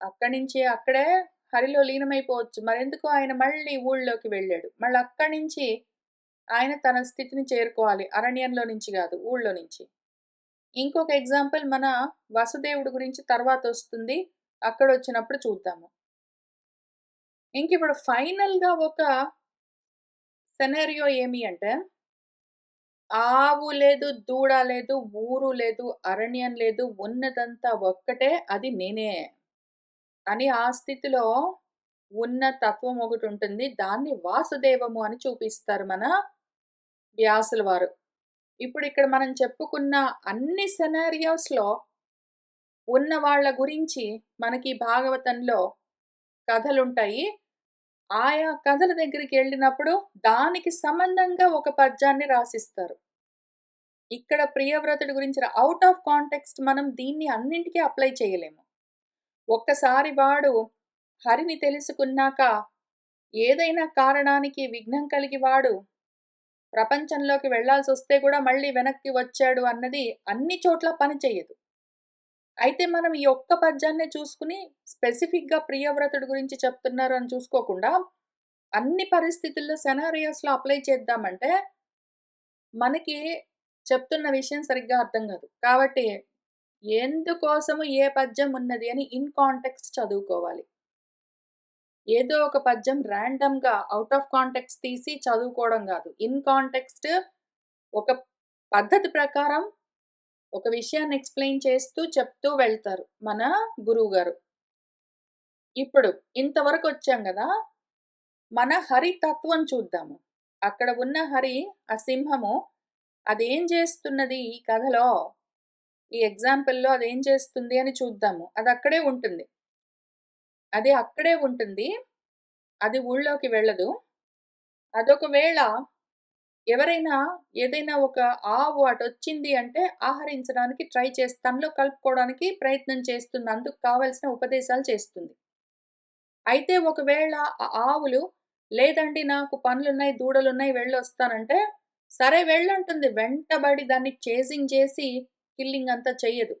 అక్కడి నుంచి అక్కడే హరిలో లీనమైపోవచ్చు. మరెందుకు ఆయన మళ్ళీ ఊళ్ళోకి వెళ్ళాడు. మళ్ళక్కడి నుంచి ఆయన తన స్థితిని చేరుకోవాలి. అరణ్యంలో నుంచి గాదు, ఊళ్ళో నుంచి. ఇంకొక ఎగ్జాంపుల్ మన వసుదేవుడి గురించి తర్వాతొస్తుంది. అక్కడొచ్చినప్పుడు చూద్దాము. ఇంకిప్పుడు ఫైనల్‌గా ఒక సినారియో ఏమి అంటే, ఆవు లేదు, దూడ లేదు, ఊరు లేదు, అరణ్యం లేదు, ఉన్నదంతా ఒక్కటే అది నేనే అని ఆ స్థితిలో ఉన్న తత్వం ఒకటుంటుంది. దాన్ని వాసుదేవము అని చూపిస్తారు మన వ్యాసుల వారు. ఇప్పుడిక్కడ మనం చెప్పుకున్న అన్ని సినారియోస్‌లో ఉన్న వాళ్ళ గురించి మనకి భాగవతంలో కథలుంటాయి. ఆయా కథల దగ్గరికెళ్ళినప్పుడు దానికి సంబంధంగా ఒక పద్యాన్ని రాసిస్తారు. ఇక్కడ ప్రియవ్రతుడి గురించి ఔట్ ఆఫ్ కాంటెక్స్ట్ మనం దీన్ని అన్నింటికి అప్లై చేయలేము. ఒక్కసారి వాడు హరిని తెలుసుకున్నాక ఏదైనా కారణానికి విఘ్నం కలిగి వాడు ప్రపంచంలోకి వెళ్ళాల్సొస్తే కూడా మళ్ళీ వెనక్కి వచ్చాడు అన్నది అన్ని చోట్ల పని చెయ్యదు. అయితే మనం ఈ ఒక్క పద్యాన్నే చూసుకొని స్పెసిఫిక్‌గా ప్రియవ్రతుడి గురించి చెప్తున్నారు అని చూసుకోకుండా, అన్ని పరిస్థితుల్లో సినారియోస్‌లో అప్లై చేద్దామంటే, మనకి చెప్తున్న విషయం సరిగ్గా అర్థం కాదు. కాబట్టి ఎందుకోసము ఏ పద్యం ఉన్నది అని ఇన్ కాంటెక్స్ట్ చదువుకోవాలి. ఏదో ఒక పద్యం రాండమ్‌గా ఔట్ ఆఫ్ కాంటెక్స్ట్ తీసి చదువుకోవడం గాదు. ఇన్ కాంటెక్స్ట్ ఒక పద్ధతి ప్రకారం ఒక విషయాన్ని ఎక్స్‌ప్లెయిన్ చేస్తూ చెప్తూ వెళ్తారు మన గురువుగారు. ఇప్పుడు ఇంతవరకొచ్చాం గదా! మన హరి తత్వం చూద్దాము. అక్కడ ఉన్న హరి, ఆ సింహము అదేం జేస్తున్నది ఈ కథలో? ఈ ఎగ్జాంపుల్‌లో అదేం చేస్తుంది అని చూద్దాము. అదక్కడే ఉంటుంది. అది అక్కడే ఉంటుంది. అది ఊళ్ళోకి వెళ్ళదు. అదొకవేళ ఎవరైనా ఏదైనా ఒక ఆవు అటొచ్చింది అంటే ఆహరించడానికి ట్రై తనలో కలుపుకోవడానికి ప్రయత్నం చేస్తుంది. అందుకు కావాల్సిన ఉపదేశాలు చేస్తుంది. అయితే ఒకవేళ ఆ ఆవులు లేదండి నాకు పనులున్నాయి, దూడలున్నాయి వెళ్ళొస్తానంటే, సరే వెళ్ళంటుంది. వెంటబడి దాన్ని చేజింగ్ చేసి కిల్లింగ్ అంతా చెయ్యదు.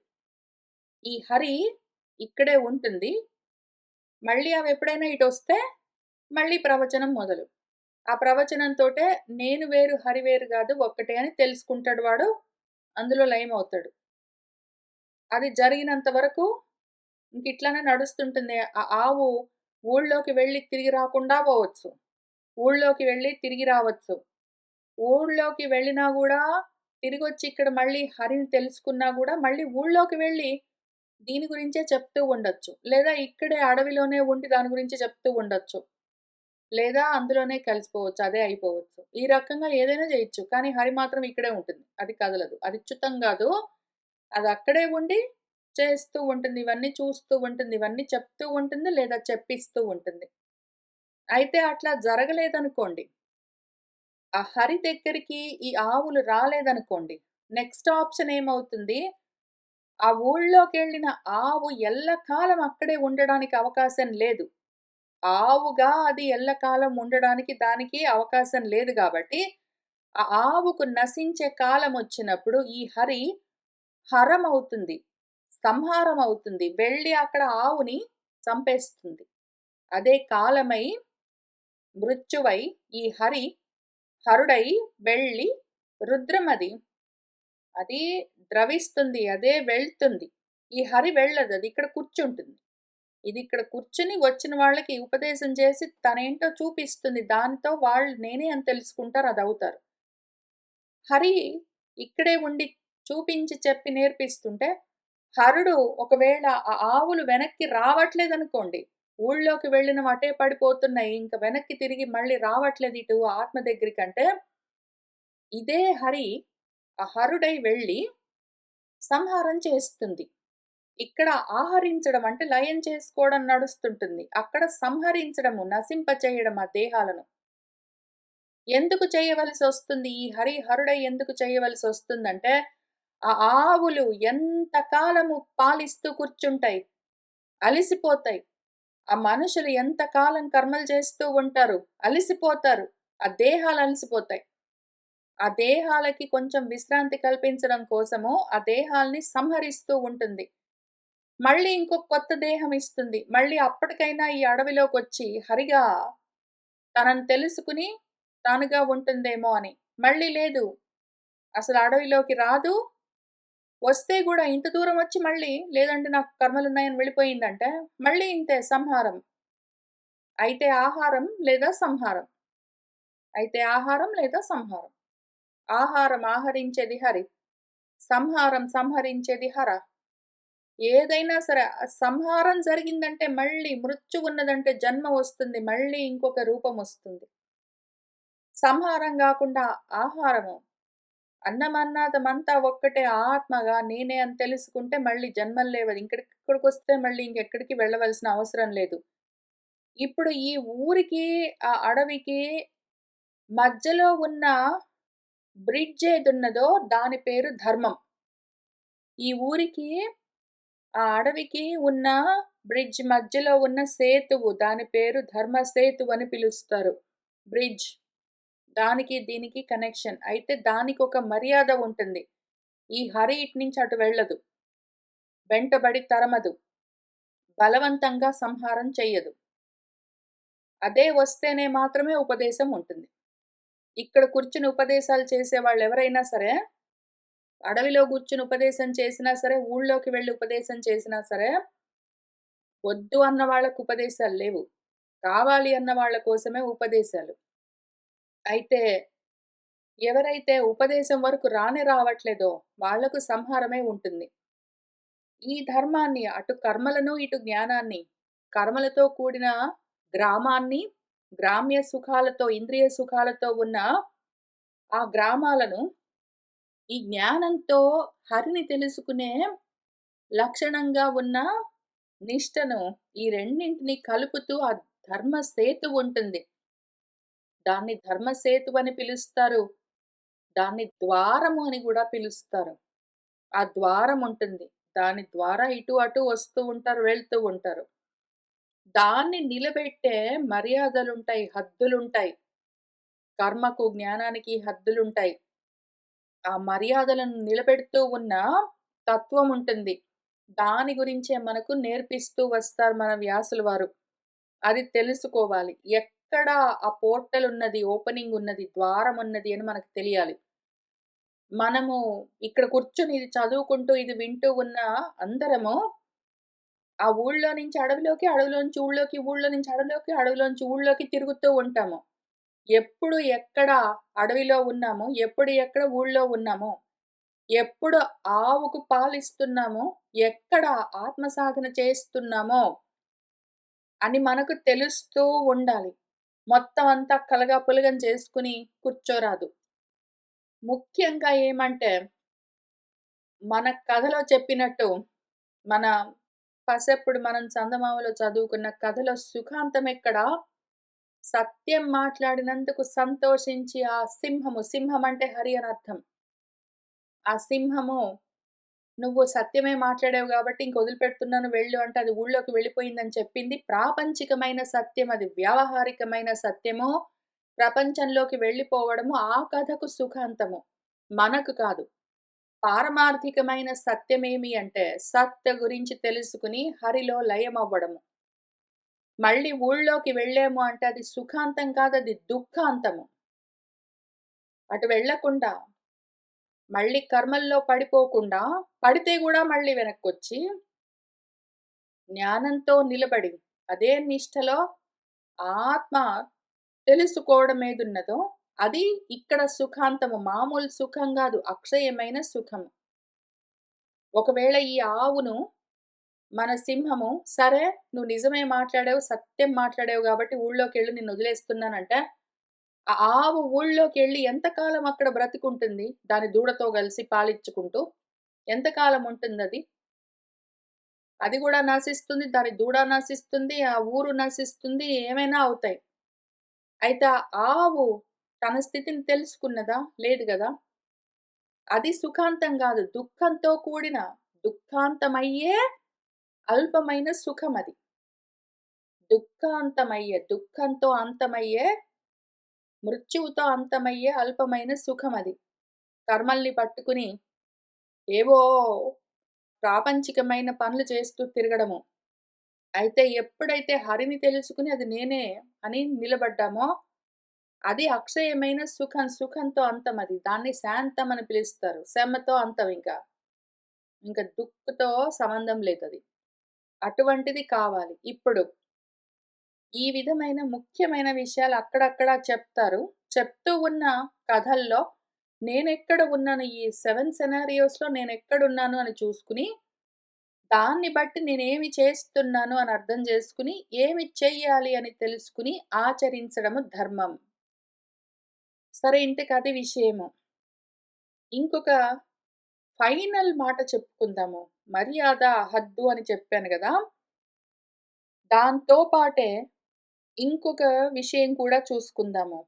ఈ హరి ఇక్కడే ఉంటుంది. మళ్ళీ అవెప్పుడైనా ఇటొస్తే మళ్ళీ ప్రవచనం మొదలు. ఆ ప్రవచనంతోటే నేను వేరు, హరి వేరు గాదు ఒక్కటే అని తెలుసుకుంటాడు వాడు. అందులో లయమవుతాడు. అది జరిగినంత వరకు ఇంకిట్లనే నడుస్తుంటుంది. ఆ ఆవు ఊళ్ళోకి వెళ్లి తిరిగి రాకుండా పోవచ్చు. ఊళ్ళోకి వెళ్లి తిరిగి రావచ్చు. ఊళ్ళోకి వెళ్ళినా గూడా తిరిగొచ్చి ఇక్కడ మళ్ళీ హరిని తెలుసుకున్నా గూడా మళ్ళీ ఊళ్ళోకి వెళ్ళి దీని గురించే చెప్తూ ఉండొచ్చు. లేదా ఇక్కడే అడవిలోనే ఉండి దాని గురించి చెప్తూ ఉండొచ్చు. లేదా అందులోనే కలిసిపోవచ్చు. అదే అయిపోవచ్చు. ఈ రకంగా ఏదైనా జేయొచ్చు. కానీ హరి మాత్రం ఇక్కడే ఉంటుంది. అది కదలదు. అది చ్యుతం గాదు. అదక్కడే ఉండి చేస్తూ ఉంటుంది. ఇవన్నీ చూస్తూ ఉంటుంది. ఇవన్నీ చెప్తూ ఉంటుంది. లేదా చెప్పిస్తూ ఉంటుంది. అయితే అట్లా జరగలేదనుకోండి. ఆ హరి దగ్గరికి ఈ ఆవులు రాలేదనుకోండి. నెక్స్ట్ ఆప్షన్ ఏమవుతుంది? ఆ ఊళ్ళోకెళ్ళిన ఆవు ఎల్లకాలం అక్కడే ఉండడానికి అవకాశం లేదు. ఆవుగా అది ఎల్లకాలం ఉండడానికి దానికి అవకాశం లేదు గాబట్టి, ఆ ఆవుకు నశించే కాలమొచ్చినప్పుడు ఈ హరి హరమవుతుంది. సంహారమవుతుంది. వెళ్లి అక్కడ ఆవుని చంపేస్తుంది. అదే కాలమై, మృత్యువై ఈ హరి హరుడై వెళ్ళి రుద్రమది అది ద్రవిస్తుంది. అదే వెళ్తుంది. ఈ హరి వెళ్ళదు. అది ఇక్కడ కూర్చుంటుంది. ఇది ఇక్కడ కూర్చొని వచ్చిన వాళ్ళకి ఉపదేశం చేసి తనేంటో చూపిస్తుంది. దాంతో వాళ్ళు నేనే అని తెలుసుకుంటారు. అదవుతారు. హరి ఇక్కడే ఉండి చూపించి చెప్పి నేర్పిస్తుంటే, హరుడు ఒకవేళ ఆ ఆవులు వెనక్కి రావట్లేదనుకోండి. ఊళ్ళోకి వెళ్ళినవి అటే పడిపోతున్నాయి. ఇంక వెనక్కి తిరిగి మళ్ళీ రావట్లేదు ఇటు ఆత్మ దగ్గరికంటే, ఇదే హరి ఆ హరుడై వెళ్ళి సంహారం చేస్తుంది. ఇక్కడ ఆహరించడం అంటే లయం చేసుకోవడం నడుస్తుంటుంది. అక్కడ సంహరించడము, నశింపచేయడం ఆ దేహాలను. ఎందుకు చేయవలసొస్తుంది? ఈ హరుడై ఎందుకు చేయవలసొస్తుందంటే, ఆ ఆవులు ఎంత కాలము పాలిస్తూ కూర్చుంటాయి. అలిసిపోతాయి. ఆ మనుషులు ఎంత కాలం కర్మలు చేస్తూ ఉంటారు. అలిసిపోతారు. ఆ దేహాలు అలిసిపోతాయి. ఆ దేహాలకి కొంచెం విశ్రాంతి కల్పించడం కోసము ఆ దేహాల్ని సంహరిస్తూ ఉంటుంది. మళ్ళీ ఇంకో కొత్త దేహం ఇస్తుంది. మళ్ళీ అప్పటికైనా ఈ అడవిలోకొచ్చి హరిగా తనని తెలుసుకుని తానుగా ఉంటుందేమో అని. మళ్ళీ లేదు. అసలు అడవిలోకి రాదు. వస్తే గూడా ఇంత దూరం వచ్చి మళ్ళీ లేదంటే నాకు కర్మలున్నాయని వెళ్ళిపోయిందంటే, మళ్ళీ ఇంతే సంహారం. అయితే ఆహారం లేదా సంహారం. అయితే ఆహారం లేదా సంహారం. ఆహారం ఆహరించేది హరి. సంహారం సంహరించేది హర. ఏదైనా సరే ఆ సంహారం జరిగిందంటే మళ్ళీ మృత్యువున్నదంటే జన్మ వస్తుంది. మళ్ళీ ఇంకొక రూపమొస్తుంది. సంహారం గాకుండా ఆహారము. అన్నమన్నాదమంతా ఒక్కటే ఆత్మగా నేనే అని తెలుసుకుంటే మళ్ళీ జన్మలు లేవది. ఇక్కడికొస్తే మళ్ళీ ఇంకెక్కడికి వెళ్ళవలసిన అవసరం లేదు. ఇప్పుడు ఈ ఊరికి, ఆ అడవికి మధ్యలో ఉన్న బ్రిడ్జ్ ఏదున్నదో దాని పేరు ధర్మం. ఈ ఊరికి, ఆ అడవికి ఉన్న బ్రిడ్జ్ మధ్యలో ఉన్న సేతువు దాని పేరు ధర్మ సేతువు అని పిలుస్తారు. బ్రిడ్జ్. దానికి దీనికి కనెక్షన్. అయితే దానికొక మర్యాద ఉంటుంది. ఈ హరి ఇటునుంచి అటు వెళ్ళదు. వెంటబడి తరమదు. బలవంతంగా సంహారం చెయ్యదు. అదే వస్తేనే మాత్రమే ఉపదేశం ఉంటుంది. ఇక్కడ కూర్చుని ఉపదేశాలు చేసేవాళ్ళెవరైనా సరే, అడవిలో కూర్చుని ఉపదేశం చేసినా సరే, ఊళ్ళోకి వెళ్లి ఉపదేశం చేసినా సరే, వద్దు అన్న వాళ్ళకు ఉపదేశాలు లేవు. కావాలి అన్న వాళ్ళ కోసమే ఉపదేశాలు. అయితే ఎవరైతే ఉపదేశం వరకు రావట్లేదో వాళ్లకు సంహారమే ఉంటుంది. ఈ ధర్మాన్ని అటు కర్మలను, ఇటు జ్ఞానాన్ని, కర్మలతో కూడిన గ్రామాన్ని, గ్రామ్య సుఖాలతో, ఇంద్రియ సుఖాలతో ఉన్న ఆ గ్రామాలను, ఈ జ్ఞానంతో హరిని తెలుసుకునే లక్షణంగా ఉన్న నిష్టను, ఈ రెండింటిని కలుపుతూ ఆ ధర్మ సేతు ఉంటుంది. దాన్ని ధర్మ సేతు అని పిలుస్తారు. దాన్ని ద్వారము అని గూడా పిలుస్తారు. ఆ ద్వారం ఉంటుంది. దాని ద్వారా ఇటు అటు వస్తూ ఉంటారు, వెళ్తూ ఉంటారు. దాన్ని నిలబెట్టే మర్యాదలుంటాయి, హద్దులుంటాయి. కర్మకు, జ్ఞానానికి హద్దులుంటాయి. ఆ మర్యాదలను నిలబెడుతూ ఉన్న తత్వం ఉంటుంది. దాని గురించే మనకు నేర్పిస్తూ వస్తారు మన వ్యాసుల వారు. అది తెలుసుకోవాలి. ఎక్కడ ఆ పోర్టల్ ఉన్నది, ఓపెనింగ్ ఉన్నది, ద్వారం ఉన్నది అని మనకు తెలియాలి. మనము ఇక్కడ కూర్చొని ఇది చదువుకుంటూ, ఇది వింటూ ఉన్న అందరము ఆ ఊళ్ళో నుంచి అడవిలోకి, అడవిలో నుంచి ఊళ్ళోకి, ఊళ్ళో నుంచి అడవిలోకి, అడవిలోంచి ఊళ్ళోకి తిరుగుతూ ఉంటాము. ఎప్పుడు ఎక్కడ అడవిలో ఉన్నాము, ఎప్పుడు ఎక్కడ ఊళ్ళో ఉన్నాము, ఎప్పుడు ఆవుకు పాలిస్తున్నామో, ఎక్కడ ఆత్మ సాధన చేస్తున్నామో అని మనకు తెలుస్తూ ఉండాలి. మొత్తం అంతా కలగాపులగం చేసుకొని కూర్చోరాదు. ముఖ్యంగా ఏమంటే, మన కథలో చెప్పినట్టు, మన పసప్పుడు మనం చందమామలో చదువుకున్న కథలో సుఖాంతమెక్కడ? సత్యం మాట్లాడినందుకు సంతోషించి ఆ సింహము, సింహం అంటే హరి అని అర్థం. ఆ సింహము నువ్వు సత్యమే మాట్లాడావు గాబట్టి ఇంక వదిలిపెడుతున్నాను వెళ్ళు అంటే అది ఊళ్ళోకి వెళ్ళిపోయిందని చెప్పింది ప్రాపంచికమైన సత్యం అది. వ్యావహారికమైన సత్యము ప్రపంచంలోకి వెళ్ళిపోవడము ఆ కథకు సుఖాంతము. మనకు కాదు. పారమార్థికమైన సత్యమేమి అంటే సత్ గురించి తెలుసుకుని హరిలో లయమవ్వడము. మళ్ళీ ఊళ్ళోకి వెళ్ళాము అంటే అది సుఖాంతం కాదు, అది దుఃఖాంతము. అటు వెళ్ళకుండా, మళ్ళీ కర్మల్లో పడిపోకుండా, పడితే గూడా మళ్ళీ వెనక్కొచ్చి, జ్ఞానంతో నిలబడి, అదే నిష్టలో ఆత్మ తెలుసుకోవడం ఏదున్నదో, అది ఇక్కడ సుఖాంతము. మామూలు సుఖం గాదు, అక్షయమైన సుఖము. ఒకవేళ ఈ ఆవును మన సింహము, సరే నువ్వు నిజమే మాట్లాడావు, సత్యం మాట్లాడావు గాబట్టి ఊళ్ళోకెళ్ళు నిన్నొదిలేస్తున్నానంటే, ఆ ఆవు ఊళ్ళోకెళ్ళి ఎంతకాలం అక్కడ బ్రతికుంటుంది? దాని దూడతో గలిసి పాలిచ్చుకుంటూ. ఎంతకాలం ఉంటుందది? అది గూడా నశిస్తుంది, దాని దూడ నశిస్తుంది, ఆ ఊరు నశిస్తుంది, ఏమైనా అవుతాయి. అయితే ఆ ఆవు తన స్థితిని తెలుసుకున్నదా? లేదు గదా! అది సుఖాంతం గాదు. దుఃఖంతో కూడిన దుఃఖాంతమయ్యే అల్పమైన సుఖమది. దుఃఖంతో అంతమయ్యే, మృత్యువుతో అంతమయ్యే అల్పమైన సుఖమది. కర్మల్ని పట్టుకుని ఏవో ప్రాపంచికమైన పనులు చేస్తూ తిరగడము. అయితే ఎప్పుడైతే హరిని తెలుసుకుని అది నేనే అని నిలబడ్డామో, అది అక్షయమైన సుఖం. సుఖంతో అంతమది. దాన్ని శాంతం అని పిలుస్తారు. శమతో అంతం ఇంకా. ఇంక దుఃఖతో సంబంధం లేదది. అటువంటిది కావాలి. ఇప్పుడు ఈ విధమైన ముఖ్యమైన విషయాలు అక్కడక్కడ చెప్తారు. చెప్తూ ఉన్న కథల్లో నేనెక్కడ ఉన్నాను ఈ 7 సెనారియోస్‌లో నేనెక్కడున్నాను అని చూసుకొని, దాన్ని బట్టి నేనేమి చేస్తున్నాను అని అర్థం చేసుకొని, ఏమి చెయ్యాలి అని తెలుసుకొని ఆచరించడము ధర్మం. సరే ఇంతకది విషయము. ఇంకొక ఫైనల్ మాట చెప్పుకుందాము. మర్యాద, హద్దు అని చెప్పాను గదా! దాంతో పాటే ఇంకొక విషయం కూడా చూసుకుందాము.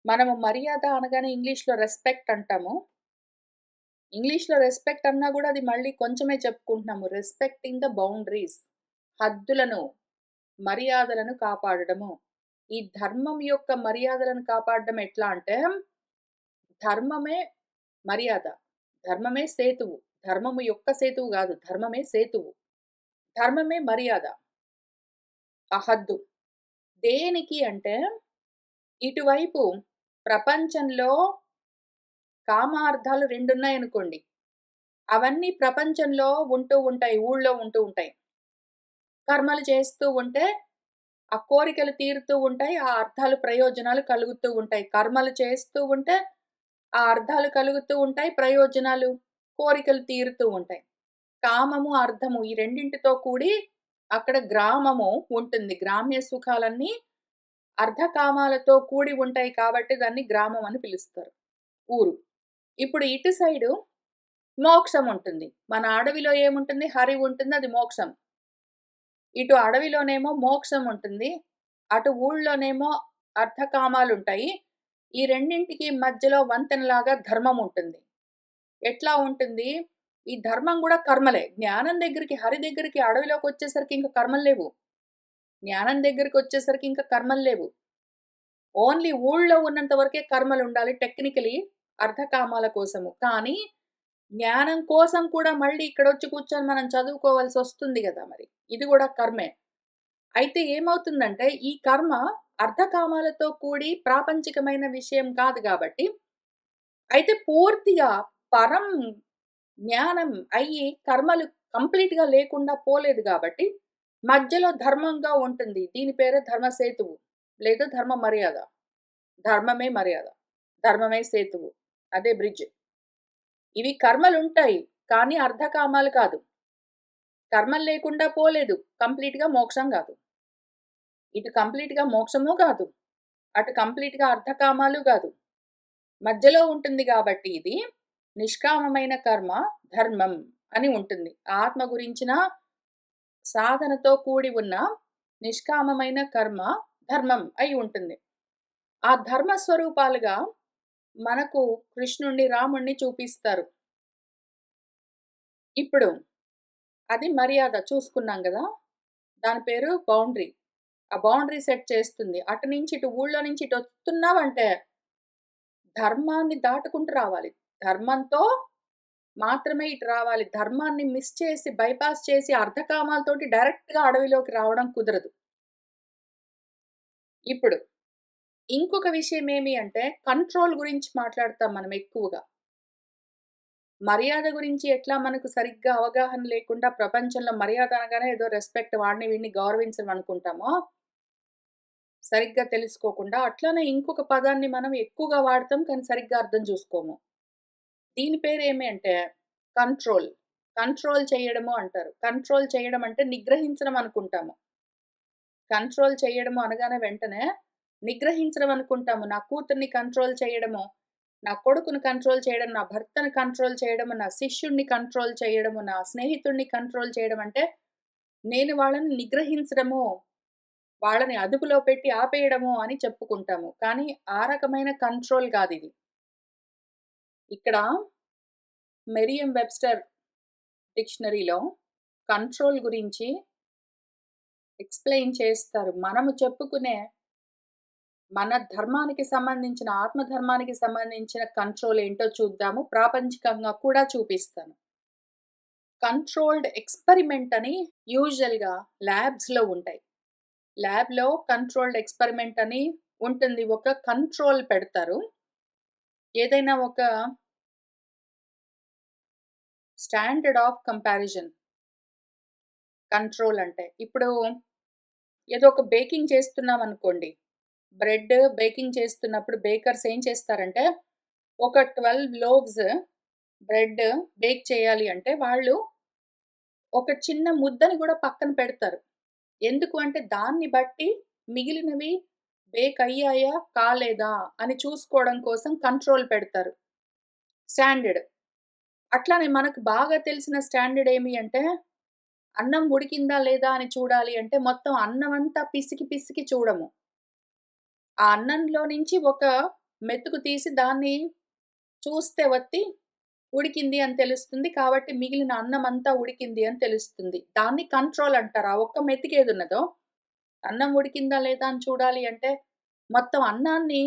మనము మర్యాద అనగానే ఇంగ్లీష్‌లో రెస్పెక్ట్ అంటాము. ఇంగ్లీష్‌లో రెస్పెక్ట్ అన్నా గూడా అది మళ్ళీ కొంచెమే చెప్పుకుంటున్నాము. Respecting the boundaries. హద్దులను, మర్యాదలను కాపాడడము. ఈ ధర్మం యొక్క మర్యాదలను కాపాడడం ఎట్లా అంటే, ధర్మమే మర్యాద. ధర్మమే సేతువు. ధర్మము యొక్క సేతువు గాదు. ధర్మమే సేతువు. ధర్మమే మర్యాద. ఆ హద్దు. దేనికి అంటే, ఇటువైపు ప్రపంచంలో కామార్థాలు 2 ఉన్నాయనుకోండి. అవన్నీ ప్రపంచంలో ఉంటూ ఉంటాయి. ఊళ్ళో ఉంటూ ఉంటాయి. కర్మలు చేస్తూ ఉంటే, ఆ కోరికలు తీరుతూ ఉంటాయి. ఆ అర్థాలు, ప్రయోజనాలు కలుగుతూ ఉంటాయి. కర్మలు చేస్తూ ఉంటే, ఆ అర్థాలు కలుగుతూ ఉంటాయి. ప్రయోజనాలు, కోరికలు తీరుతూ ఉంటాయి. కామము, అర్థము ఈ రెండింటితో కూడి అక్కడ గ్రామము ఉంటుంది. గ్రామ్య సుఖాలన్నీ అర్ధకామాలతో కూడి ఉంటాయి కాబట్టి దాన్ని గ్రామం అని పిలుస్తారు. ఊరు. ఇప్పుడు ఇటు సైడు మోక్షం ఉంటుంది. మన అడవిలో ఏముంటుంది? హరి ఉంటుంది. అది మోక్షం. ఇటు అడవిలోనేమో మోక్షం ఉంటుంది. అటు ఊళ్ళోనేమో అర్థకామాలుంటాయి. ఈ రెండింటికి మధ్యలో వంతెనలాగా ధర్మం ఉంటుంది. ఎట్లా ఉంటుంది? ఈ ధర్మం గూడా కర్మలే. జ్ఞానం దగ్గరికి, హరి దగ్గరికి, అడవిలోకొచ్చేసరికి ఇంక కర్మలు లేవు. జ్ఞానం దగ్గరికొచ్చేసరికి ఇంక కర్మలు లేవు. ఓన్లీ ఊళ్ళో ఉన్నంత వరకే కర్మలుండాలి టెక్నికలీ అర్థకామాల కోసము. కానీ జ్ఞానం కోసం కూడా మళ్ళీ ఇక్కడొచ్చి కూర్చొని మనం చదువుకోవాల్సొస్తుంది గదా మరి. ఇది గూడా కర్మే. అయితే ఏమవుతుందంటే, ఈ కర్మ అర్థకామాలతో కూడి ప్రాపంచికమైన విషయం కాదు గాబట్టి, అయితే పూర్తిగా పరం జ్ఞానం అయ్యి కర్మలు కంప్లీట్‌గా లేకుండా పోలేదు గాబట్టి, మధ్యలో ధర్మంగా ఉంటుంది. దీని పేరే ధర్మసేతువు. లేదా ధర్మ మర్యాద. ధర్మమే మర్యాద. ధర్మమే సేతువు. అదే బ్రిడ్జ్. ఇవి కర్మలుంటాయి. కానీ అర్ధకామాలు కాదు. కర్మలు లేకుండా పోలేదు. కంప్లీట్‌గా మోక్షం గాదు. ఇటు కంప్లీట్‌గా మోక్షము గాదు. అటు కంప్లీట్‌గా అర్ధకామాలు గాదు. మధ్యలో ఉంటుంది గాబట్టి ఇది నిష్కామమైన కర్మ ధర్మం అని ఉంటుంది. ఆత్మ గురించిన సాధనతో కూడి ఉన్న నిష్కామమైన కర్మ ధర్మం అయి ఉంటుంది. ఆ ధర్మ స్వరూపాలుగా మనకు కృష్ణుడిని, రాముడిని చూపిస్తారు. ఇప్పుడు అది మర్యాద చూసుకున్నాం గదా! దాని పేరు బౌండరీ. ఆ బౌండరీ సెట్ చేస్తుంది. అటు నుంచి ఇటు ఊళ్ళో నుంచి ఇటొస్తున్నావంటే ధర్మాన్ని దాటుకుంటూ రావాలి. ధర్మంతో మాత్రమే ఇటు రావాలి. ధర్మాన్ని మిస్ చేసి, బైపాస్ చేసి అర్ధకామాలతోటి డైరెక్ట్‌గా అడవిలోకి రావడం కుదరదు. ఇప్పుడు ఇంకొక విషయం ఏమి అంటే కంట్రోల్ గురించి మాట్లాడతాం మనం ఎక్కువగా. మర్యాద గురించి ఎట్లా మనకు సరిగ్గా అవగాహన లేకుండా ప్రపంచంలో మర్యాద అనగానే ఏదో రెస్పెక్ట్ వాడిని వీడిని గౌరవించడం అనుకుంటామో, సరిగ్గా తెలుసుకోకుండా అట్లనే ఇంకొక పదాన్ని మనం ఎక్కువగా వాడతాం కానీ సరిగ్గా అర్థం చూసుకోము. దీని పేరేమి అంటే కంట్రోల్. కంట్రోల్ చేయడము అంటారు. కంట్రోల్ చేయడం అంటే నిగ్రహించడం అనుకుంటాము. కంట్రోల్ చేయడము అనగానే వెంటనే నిగ్రహించడం అనుకుంటాము. నా కూతుర్ని కంట్రోల్ చేయడము, నా కొడుకుని కంట్రోల్ చేయడం, నా భర్తని కంట్రోల్ చేయడము, నా శిష్యుడిని కంట్రోల్ చేయడము, నా స్నేహితుడిని కంట్రోల్ చేయడం అంటే నేను వాళ్ళని నిగ్రహించడము, వాళ్ళని అదుపులో పెట్టి ఆపేయడము అని చెప్పుకుంటాము. కానీ ఆ రకమైన కంట్రోల్ కాదిది. ఇక్కడ మెరియం వెబ్‌స్టర్ డిక్షనరీలో కంట్రోల్ గురించి ఎక్స్‌ప్లెయిన్ చేస్తారు. మనము చెప్పుకునే మన ధర్మానికి సంబంధించిన, ఆత్మ ధర్మానికి సంబంధించిన కంట్రోల్ ఏంటో చూద్దాము. ప్రాపంచికంగా కూడా చూపిస్తాను. కంట్రోల్డ్ ఎక్స్‌పెరిమెంట్ అని యూజువల్‌గా ల్యాబ్స్‌లో ఉంటాయి. ల్యాబ్‌లో కంట్రోల్డ్ ఎక్స్‌పెరిమెంట్ అని ఉంటుంది. ఒక కంట్రోల్ పెడతారు. ఏదైనా ఒక స్టాండర్డ్ ఆఫ్ కంపారిజన్ కంట్రోల్ అంటే. ఇప్పుడు ఏదో ఒక బేకింగ్ చేస్తున్నామనుకోండి. బ్రెడ్ బేకింగ్ చేస్తున్నప్పుడు బేకర్స్ ఏం చేస్తారంటే, ఒక 12 లోవ్స్ బ్రెడ్ బేక్ చేయాలి అంటే వాళ్ళు ఒక చిన్న ముద్దని గూడా పక్కన పెడతారు. ఎందుకు అంటే దాన్ని బట్టి మిగిలినవి బేక్ అయ్యాయా? కాలేదా? అని చూసుకోవడం కోసం కంట్రోల్ పెడతారు. స్టాండర్డ్. అట్లానే మనకు బాగా తెలిసిన స్టాండర్డ్ ఏమి అంటే, అన్నం ఉడికిందా లేదా అని చూడాలి అంటే మొత్తం అన్నమంతా పిసికి పిసికి చూడము. ఆ అన్నంలో నుంచి ఒక మెతుకు తీసి దాన్ని చూస్తే వత్తి ఉడికింది అని తెలుస్తుంది. కాబట్టి మిగిలిన అన్నమంతా ఉడికింది అని తెలుస్తుంది. దాన్ని కంట్రోల్ అంటారు. ఆ ఒక్క మెతుకేదున్నదో, అన్నం ఉడికిందా లేదా అని చూడాలి అంటే, మొత్తం అన్నాన్ని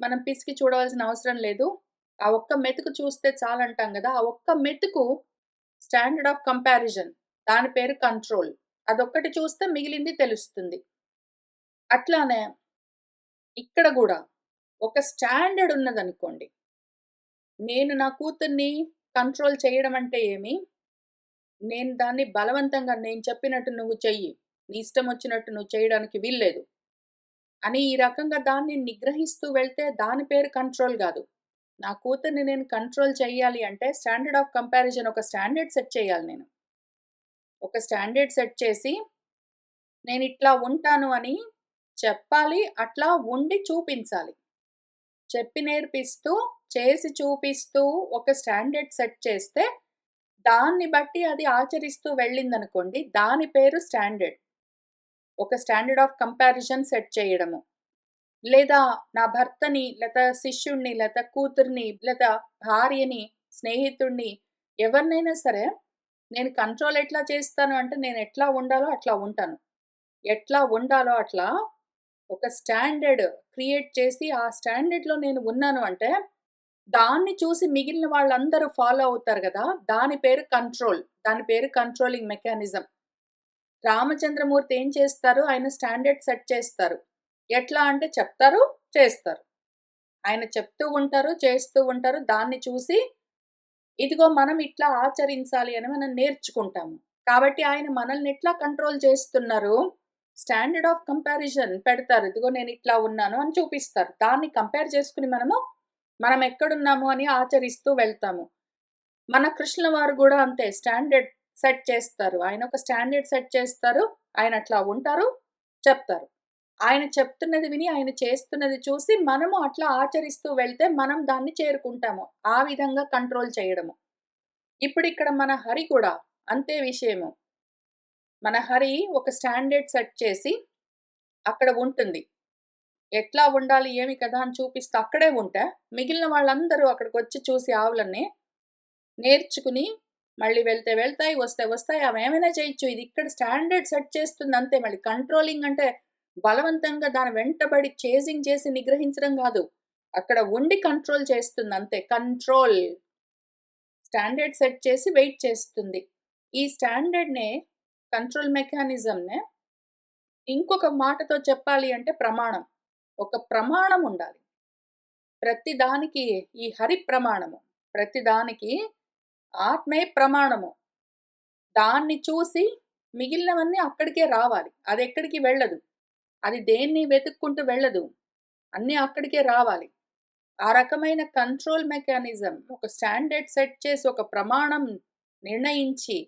మనం పిసికి చూడవలసిన అవసరం లేదు. ఆ ఒక్క మెతుకు చూస్తే చాలంటాం గదా! ఆ ఒక్క మెతుకు స్టాండర్డ్ ఆఫ్ కంపారిజన్. దాని పేరు కంట్రోల్. అదొక్కటి చూస్తే మిగిలింది తెలుస్తుంది. అట్లానే ఇక్కడ గూడా ఒక స్టాండర్డ్ ఉన్నదనుకోండి. నేను నా కూతుర్ని కంట్రోల్ చేయడం అంటే ఏమి? నేను దాన్ని బలవంతంగా నేను చెప్పినట్టు నువ్వు చెయ్యి. నీ ఇష్టం వచ్చినట్టు నువ్వు చేయడానికి వీల్లేదు. అని ఈ రకంగా దాన్ని నిగ్రహిస్తూ వెళ్తే దాని పేరు కంట్రోల్ గాదు. నా కూతుర్ని నేను కంట్రోల్ చెయ్యాలి అంటే స్టాండర్డ్ ఆఫ్ కంపారిజన్ ఒక స్టాండర్డ్ సెట్ చేయాలి నేను. ఒక స్టాండర్డ్ సెట్ చేసి నేనిట్లా ఉంటాను అని చెప్పాలి. అట్లా ఉండి చూపించాలి. చెప్పి నేర్పిస్తూ, చేసి చూపిస్తూ ఒక స్టాండర్డ్ సెట్ చేస్తే, దాన్ని బట్టి అది ఆచరిస్తూ వెళ్ళిందనుకోండి, దాని పేరు స్టాండర్డ్. ఒక స్టాండర్డ్ ఆఫ్ కంపారిజన్ సెట్ చేయడము. లేదా నా భర్తని, లేదా శిష్యుడిని, లేదా కూతుర్ని, లేదా భార్యని, స్నేహితుడిని ఎవరినైనా సరే, నేను కంట్రోల్ ఎట్లా చేస్తాను అంటే, నేనెట్లా ఉండాలో అట్లా ఉంటాను. ఎట్లా ఉండాలో అట్లా ఒక స్టాండర్డ్ క్రియేట్ చేసి, ఆ స్టాండర్డ్‌లో నేను ఉన్నాను అంటే, దాన్ని చూసి మిగిలిన వాళ్ళందరూ ఫాలో అవుతారు గదా! దాని పేరు కంట్రోల్. దాని పేరు కంట్రోలింగ్ మెకానిజం. రామచంద్రమూర్తి ఏం చేస్తారు? ఆయన స్టాండర్డ్ సెట్ చేస్తారు. ఎట్లా అంటే చెప్తారు, చేస్తారు. ఆయన చెప్తూ ఉంటారు, చేస్తూ ఉంటారు. దాన్ని చూసి ఇదిగో మనం ఇట్లా ఆచరించాలి అని మనం నేర్చుకుంటాము. కాబట్టి ఆయన మనల్ని ఎట్లా కంట్రోల్ చేస్తున్నారు? స్టాండర్డ్ ఆఫ్ కంపారిజన్ పెడతారు. ఇదిగో నేనిట్లా ఉన్నాను అని చూపిస్తారు. దాన్ని కంపేర్ చేసుకొని మనం ఎక్కడున్నాము అని ఆచరిస్తూ వెళ్తాము. మన కృష్ణుల వారు గూడా అంతే స్టాండర్డ్ సెట్ చేస్తారు. ఆయన ఒక స్టాండర్డ్ సెట్ చేస్తారు. ఆయన అట్లా ఉంటారు, చెప్తారు. ఆయన చెప్తున్నది విని, ఆయన చేస్తున్నది చూసి మనము అట్లా ఆచరిస్తూ వెళ్తే మనం దాన్ని చేరుకుంటాము. ఆ విధంగా కంట్రోల్ చేయడము. ఇప్పుడిక్కడ మన హరి కూడా అంతే విషయము. మన హరి ఒక స్టాండర్డ్ సెట్ చేసి అక్కడ ఉంటుంది. ఎట్లా ఉండాలి, ఏమి కదా అని చూపిస్తూ అక్కడే ఉంటే, మిగిలిన వాళ్ళందరూ అక్కడికొచ్చి చూసి ఆవులని నేర్చుకుని మళ్ళీ వెళ్తే వెళ్తాయి, వస్తే వస్తాయి. అవేమైనా చేయొచ్చు. ఇది ఇక్కడ స్టాండర్డ్ సెట్ చేస్తుంది అంతే. మళ్ళీ కంట్రోలింగ్ అంటే బలవంతంగా దాని వెంటబడి చేసింగ్ చేసి నిగ్రహించడం గాదు. అక్కడ ఉండి కంట్రోల్ చేస్తుంది అంతే. కంట్రోల్. స్టాండర్డ్ సెట్ చేసి వెయిట్ చేస్తుంది. ఈ స్టాండర్డ్‌నే కంట్రోల్ మెకానిజంనే ఇంకొక మాటతో చెప్పాలి అంటే ప్రమాణం. ఒక ప్రమాణం ఉండాలి. ప్రతి దానికి ఈ హరి ప్రమాణము. ప్రతి దానికి ఆత్మే ప్రమాణము. దాన్ని చూసి మిగిలినవన్నీ అక్కడికే రావాలి. అదెక్కడికి వెళ్ళదు. అది దేన్ని వెతుక్కుంటూ వెళ్ళదు. అన్నీ అక్కడికే రావాలి. ఆ రకమైన కంట్రోల్ మెకానిజం ఒక స్టాండర్డ్ సెట్ చేసి, ఒక ప్రమాణం నిర్ణయించి,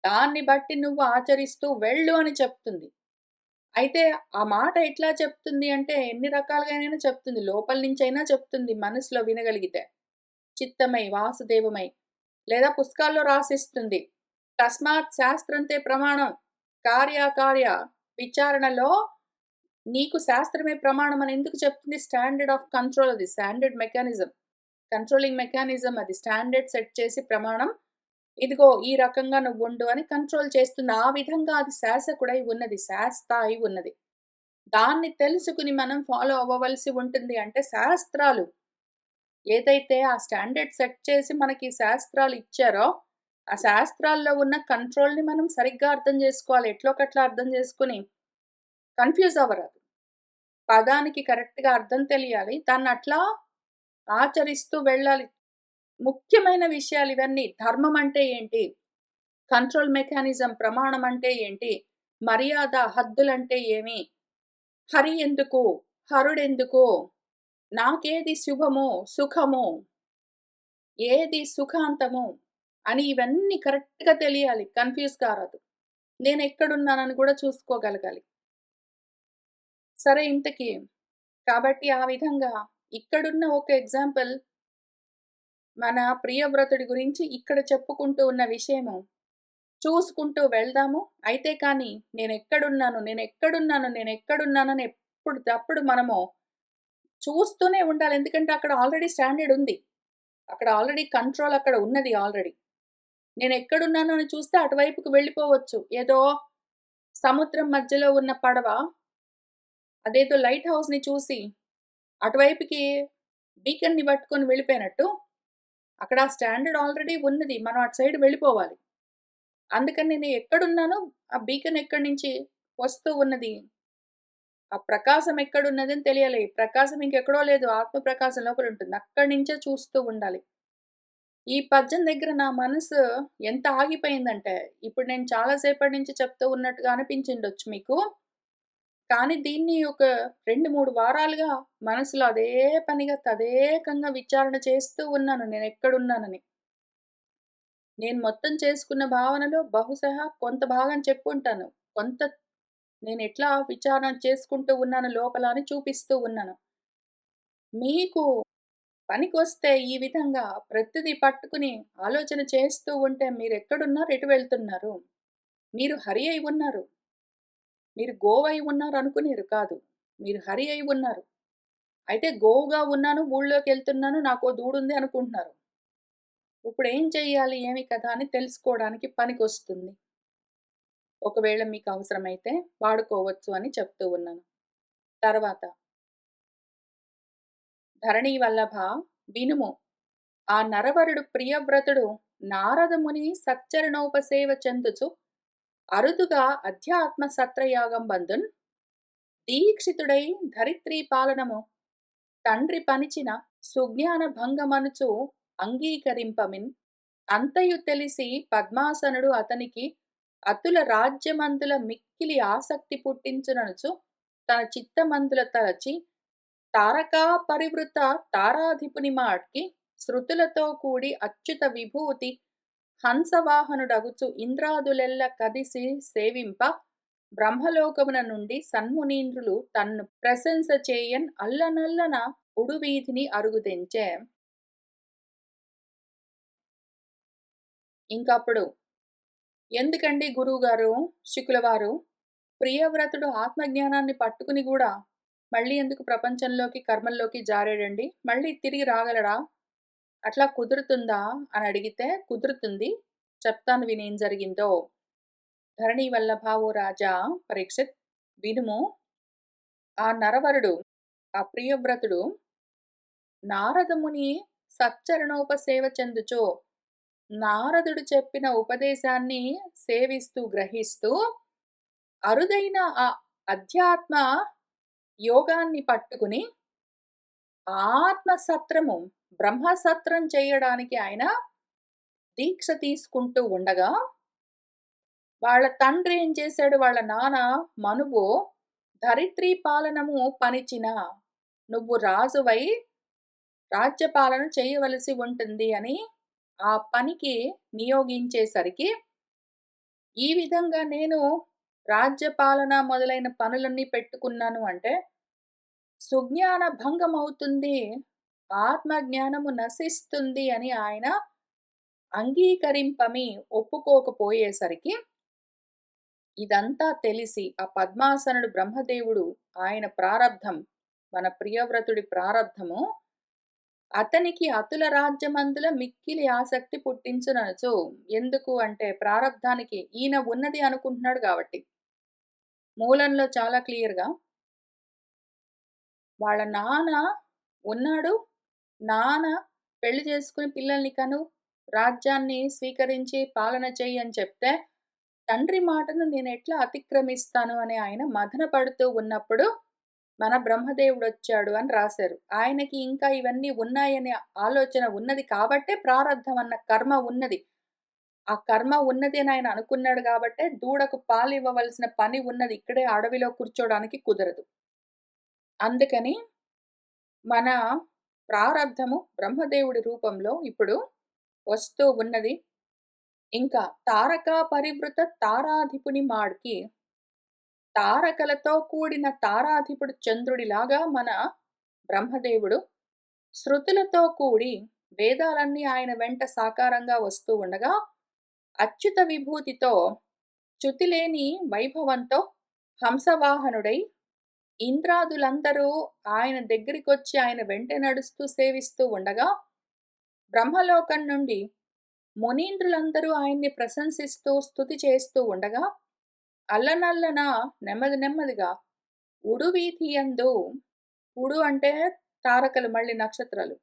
దాన్ని బట్టి నువ్వు ఆచరిస్తూ వెళ్ళు అని చెప్తుంది. అయితే ఆ మాట ఎట్లా చెప్తుంది అంటే, ఎన్ని రకాలుగానైనా చెప్తుంది. లోపల నుంచైనా చెప్తుంది మనసులో వినగలిగితే. చిత్తమై, వాసుదేవమై లేదా పుస్తకాల్లో రాసిస్తుంది. తస్మాత్ శాస్త్రంతే ప్రమాణం. కార్యకార్య విచారణలో నీకు శాస్త్రమే ప్రమాణం అని ఎందుకు చెప్తుంది? స్టాండర్డ్ ఆఫ్ కంట్రోల్ అది. Standard mechanism. కంట్రోలింగ్ మెకానిజం అది. స్టాండర్డ్ సెట్ చేసి ప్రమాణం. ఇదిగో ఈ రకంగా నువ్వుండు అని కంట్రోల్ చేస్తుంది. ఆ విధంగా అది శాసకుడై ఉన్నది. శాస్త అయి ఉన్నది. దాన్ని తెలుసుకొని మనం ఫాలో అవ్వవలసి ఉంటుంది. అంటే శాస్త్రాలు ఏదైతే ఆ స్టాండర్డ్ సెట్ చేసి మనకి శాస్త్రాలు ఇచ్చారో, ఆ శాస్త్రాల్లో ఉన్న కంట్రోల్‌ని మనం సరిగ్గా అర్థం చేసుకోవాలి. ఎట్లోకట్లా అర్థం చేసుకొని కన్‌ఫ్యూజ్ అవ్వరాదు. పదానికి కరెక్ట్‌గా అర్థం తెలియాలి. దాన్నట్లా ఆచరిస్తూ వెళ్ళాలి. ముఖ్యమైన విషయాలివన్నీ. ధర్మం అంటే ఏంటి? కంట్రోల్ మెకానిజం ప్రమాణం అంటే ఏంటి? మర్యాద, హద్దులంటే ఏమి? హరి ఎందుకు? హరుడెందుకు? నాకేది శుభమో, సుఖమో? ఏది సుఖాంతము అని ఇవన్నీ కరెక్ట్‌గా తెలియాలి. కన్‌ఫ్యూజ్ కారాదు. నేనెక్కడున్నానని కూడా చూసుకోగలగాలి. సరే ఇంతకీ కాబట్టి ఆ విధంగా ఇక్కడున్న ఒక ఎగ్జాంపుల్ మన ప్రియవ్రతుడి గురించి ఇక్కడ చెప్పుకుంటూ ఉన్న విషయము చూసుకుంటూ వెళ్దాము. అయితే కానీ నేనెక్కడున్నానని ఎప్పుడిదప్పుడు మనము చూస్తూనే ఉండాలి. ఎందుకంటే అక్కడ ఆల్రెడీ స్టాండర్డ్ ఉంది. అక్కడ ఆల్రెడీ కంట్రోల్ అక్కడ ఉన్నది ఆల్రెడీ. నేనెక్కడున్నాను అని చూస్తే అటువైపుకి వెళ్ళిపోవచ్చు. ఏదో సముద్రం మధ్యలో ఉన్న పడవ అదేదో లైట్ హౌస్‌ని చూసి అటువైపుకి బీకన్‌ని పట్టుకొని వెళ్ళిపోయినట్టు, అక్కడ ఆ స్టాండర్డ్ ఆల్రెడీ ఉన్నది. మనం అటు సైడ్ వెళ్ళిపోవాలి. అందుకని నేను ఎక్కడున్నానో, ఆ బీకన్ ఎక్కడి నుంచి వస్తూ ఉన్నది. ఆ ప్రకాశం ఎక్కడున్నదని తెలియాలి. ప్రకాశం ఇంకెక్కడో లేదు. ఆత్మ ప్రకాశం లోపలుంటుంది. అక్కడి నుంచే చూస్తూ ఉండాలి. ఈ పద్యం దగ్గర నా మనసు ఎంత ఆగిపోయిందంటే, ఇప్పుడు నేను చాలా సేపటి నుంచి చెప్తూ ఉన్నట్టుగా అనిపించిండొచ్చు మీకు. కానీ దీన్ని ఒక 2, 3 వారాలుగా మనసులో అదే పనిగా తదేకంగా విచారణ చేస్తూ ఉన్నాను నేనెక్కడున్నానని. నేను మొత్తం చేసుకున్న భావనలో బహుశಃ కొంత భాగం చెప్పుంటాను. కొంత నేనెట్లా విచారణ చేసుకుంటూ ఉన్నాను లోపల అని చూపిస్తూ ఉన్నాను. మీకు పనికొస్తే ఈ విధంగా ప్రతిదీ పట్టుకుని ఆలోచన చేస్తూ ఉంటే మీరెక్కడున్నారు? ఎటు వెళ్తున్నారు? మీరు హరి అయి ఉన్నారు. మీరు గోవై ఉన్నారనుకునేరు కాదు. మీరు హరి అయి ఉన్నారు. అయితే గోవుగా ఉన్నాను, ఊళ్ళోకెళ్తున్నాను, నాకో దూడుంది అనుకుంటున్నారు. ఇప్పుడేం చెయ్యాలి? ఏమి కథ అని తెలుసుకోవడానికి పనికొస్తుంది. ఒకవేళ మీకు అవసరమైతే వాడుకోవచ్చు అని చెప్తూ ఉన్నాను. తర్వాత ధరణీ వల్లభ వినుము. ఆ నరవరుడు ప్రియవ్రతుడు నారదముని సచ్చరణోపసేవ చెందుచు అరుదుగా అధ్యాత్మ సత్రయాగం బందున్ దీక్షితుడై ధరిత్రీ పాలనము తండ్రి పనిచిన సుజ్ఞాన భంగమనుచు అంగీకరింపమిన్ అంతయు తెలిసి పద్మాసనుడు అతనికి అతుల రాజ్యమందుల మిక్కిలి ఆసక్తి పుట్టించుననుచు తన చిత్తమందుల తలచి తారకా పరివృత తారాధిపుని మాట్కి శృతులతో కూడి అచ్యుత విభూతి హంసవాహనుడగుచు ఇంద్రాదులెల్ల కదిసి సేవింప బ్రహ్మలోకమున నుండి సన్మునీంద్రులు తన్ను ప్రశంస చేయన్ అల్లనల్లన ఉడువీధిని అరుగుదెంచె. ఇంకప్పుడు ఎందుకండి గురువుగారు శుకులవారు ప్రియవ్రతుడు ఆత్మజ్ఞానాన్ని పట్టుకుని గూడా మళ్ళీ ఎందుకు ప్రపంచంలోకి, కర్మల్లోకి జారాడండి? మళ్ళీ తిరిగి రాగలడా? అట్లా కుదురుతుందా? అని అడిగితే కుదురుతుంది. చెప్తాను వినేం జరిగిందో. ధరణీ వల్లభా ఓ రాజా పరీక్షిత్ వినుము. ఆ నరవరుడు, ఆ ప్రియవ్రతుడు నారదముని సచ్చరణోపసేవ చెందుచో నారదుడు చెప్పిన ఉపదేశాన్ని సేవిస్తూ, గ్రహిస్తూ అరుదైన ఆ అధ్యాత్మ యోగాన్ని పట్టుకుని ఆత్మసత్రము, బ్రహ్మసత్రం చేయడానికి ఆయన దీక్ష తీసుకుంటూ ఉండగా, వాళ్ళ తండ్రి ఏం చేశాడు? వాళ్ళ నాన్న మనువు ధరిత్రీ పాలనము పనిచిన నువ్వు రాజువై రాజ్యపాలన చేయవలసి ఉంటుంది అని ఆ పనికి నియోగించేసరికి, ఈ విధంగా నేను రాజ్యపాలన మొదలైన పనులన్నీ పెట్టుకున్నాను అంటే, సుజ్ఞాన భంగమవుతుంది. ఆత్మజ్ఞానము నశిస్తుంది అని ఆయన అంగీకరింపమి ఒప్పుకోకపోయేసరికి, ఇదంతా తెలిసి ఆ పద్మాసనుడు బ్రహ్మదేవుడు ఆయన ప్రారబ్ధం, మన ప్రియవ్రతుడి ప్రారబ్ధము అతనికి అతుల రాజ్యమందుల మిక్కిలి ఆసక్తి పుట్టించుననుచు. ఎందుకు అంటే ప్రారబ్ధానికి ఈయన ఉన్నది అనుకుంటున్నాడు గాబట్టి. మూలంలో చాలా క్లియర్‌గా వాళ్ళ నాన్న ఉన్నాడు. నాన్న పెళ్లి చేసుకొని పిల్లల్ని కను, రాజ్యాన్ని స్వీకరించి పాలన చెయ్యి అని చెప్తే, తండ్రి మాటను నేనెట్లా అతిక్రమిస్తాను అని ఆయన మదన పడుతూ ఉన్నప్పుడు, మన బ్రహ్మదేవుడొచ్చాడు అని రాశారు. ఆయనకి ఇంకా ఇవన్నీ ఉన్నాయనే ఆలోచన ఉన్నది కాబట్టే ప్రారబ్ధం అన్న కర్మ ఉన్నది. ఆ కర్మ ఉన్నది అని ఆయన అనుకున్నాడు గాబట్టే దూడకు పాలివ్వవలసిన పని ఉన్నది. ఇక్కడే అడవిలో కూర్చోడానికి కుదరదు. అందుకని మన ప్రారబ్ధము బ్రహ్మదేవుడి రూపంలో ఇప్పుడు వస్తూ ఉన్నది. ఇంకా తారకా పరివృత తారాధిపుని మాడ్కి తారకలతో కూడిన తారాధిపుడు చంద్రుడిలాగా మన బ్రహ్మదేవుడు శృతులతో కూడి వేదాలన్నీ ఆయన వెంట సాకారంగా వస్తూ ఉండగా అచ్యుత విభూతితో చ్యుతిలేని వైభవంతో హంసవాహనుడై ఇంద్రాదులందరూ ఆయన దగ్గరికొచ్చి ఆయన వెంట నడుస్తూ సేవిస్తూ ఉండగా బ్రహ్మలోకం నుండి మునీంద్రులందరూ ఆయన్ని ప్రశంసిస్తూ స్తుతి చేస్తూ ఉండగా అల్లనల్లన నెమ్మది నెమ్మదిగా ఉడువీథియందు ఉడు అంటే తారకలు మళ్ళీ నక్షత్రాలు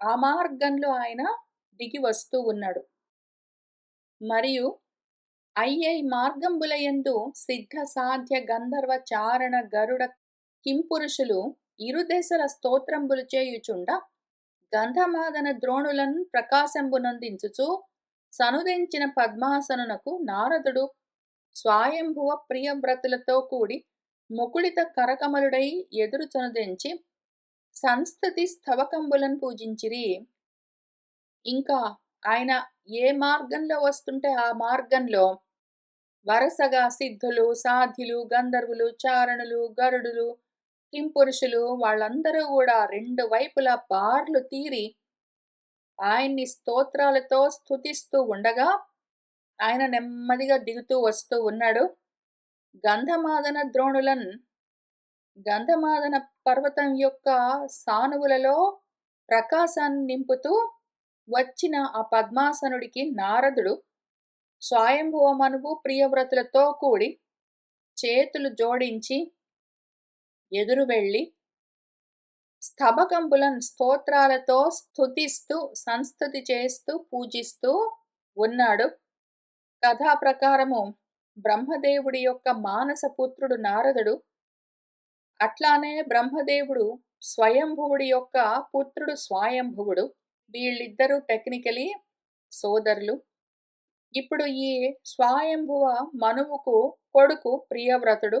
ఆ మార్గంలో ఆయన దిగి వస్తూ ఉన్నాడు. మరియు అయ్యై మార్గంబులయందు సిద్ధ సాధ్య గంధర్వ చారణ గరుడ కింపురుషులు ఇరుదెసల స్తోత్రంబులు చేయుచుండ గంధమాదన ద్రోణులన్ ప్రకాశంబునందించుచు సనుదించిన పద్మాసనునకు నారదుడు స్వయంభువ ప్రియవ్రతులతో కూడి ముకుళిత కరకమలుడై ఎదురు చనుదెంచి సంస్థతి స్థవకంబులను పూజించిరి. ఇంకా ఆయన ఏ మార్గంలో వస్తుంటే ఆ మార్గంలో వరసగా సిద్ధులు, సాధ్యులు, గంధర్వులు, చారణులు, గరుడులు, కింపురుషులు వాళ్ళందరూ కూడా రెండు వైపులా బార్లు తీరి ఆయన్ని స్తోత్రాలతో స్తుతిస్తూ ఉండగా ఆయన నెమ్మదిగా దిగుతూ వస్తూ ఉన్నాడు. గంధమాదన ద్రోణులన్ గంధమాదన పర్వతం యొక్క సానువులలో ప్రకాశాన్ని నింపుతూ వచ్చిన ఆ పద్మాసనుడికి నారదుడు స్వయంభువమనువు ప్రియవ్రతులతో కూడి చేతులు జోడించి ఎదురు వెళ్ళి స్తబకంబులన్ స్తోత్రాలతో స్తుతిస్తూ సంస్తుతి చేస్తూ పూజిస్తూ ఉన్నాడు. కథా ప్రకారము బ్రహ్మదేవుడి యొక్క మానస పుత్రుడు నారదుడు, అట్లానే బ్రహ్మదేవుడు స్వయంభువుడి యొక్క పుత్రుడు స్వయంభువుడు. వీళ్ళిద్దరూ టెక్నికలీ సోదరులు. ఇప్పుడు ఈ స్వయంభువ మనువుకు కొడుకు ప్రియవ్రతుడు.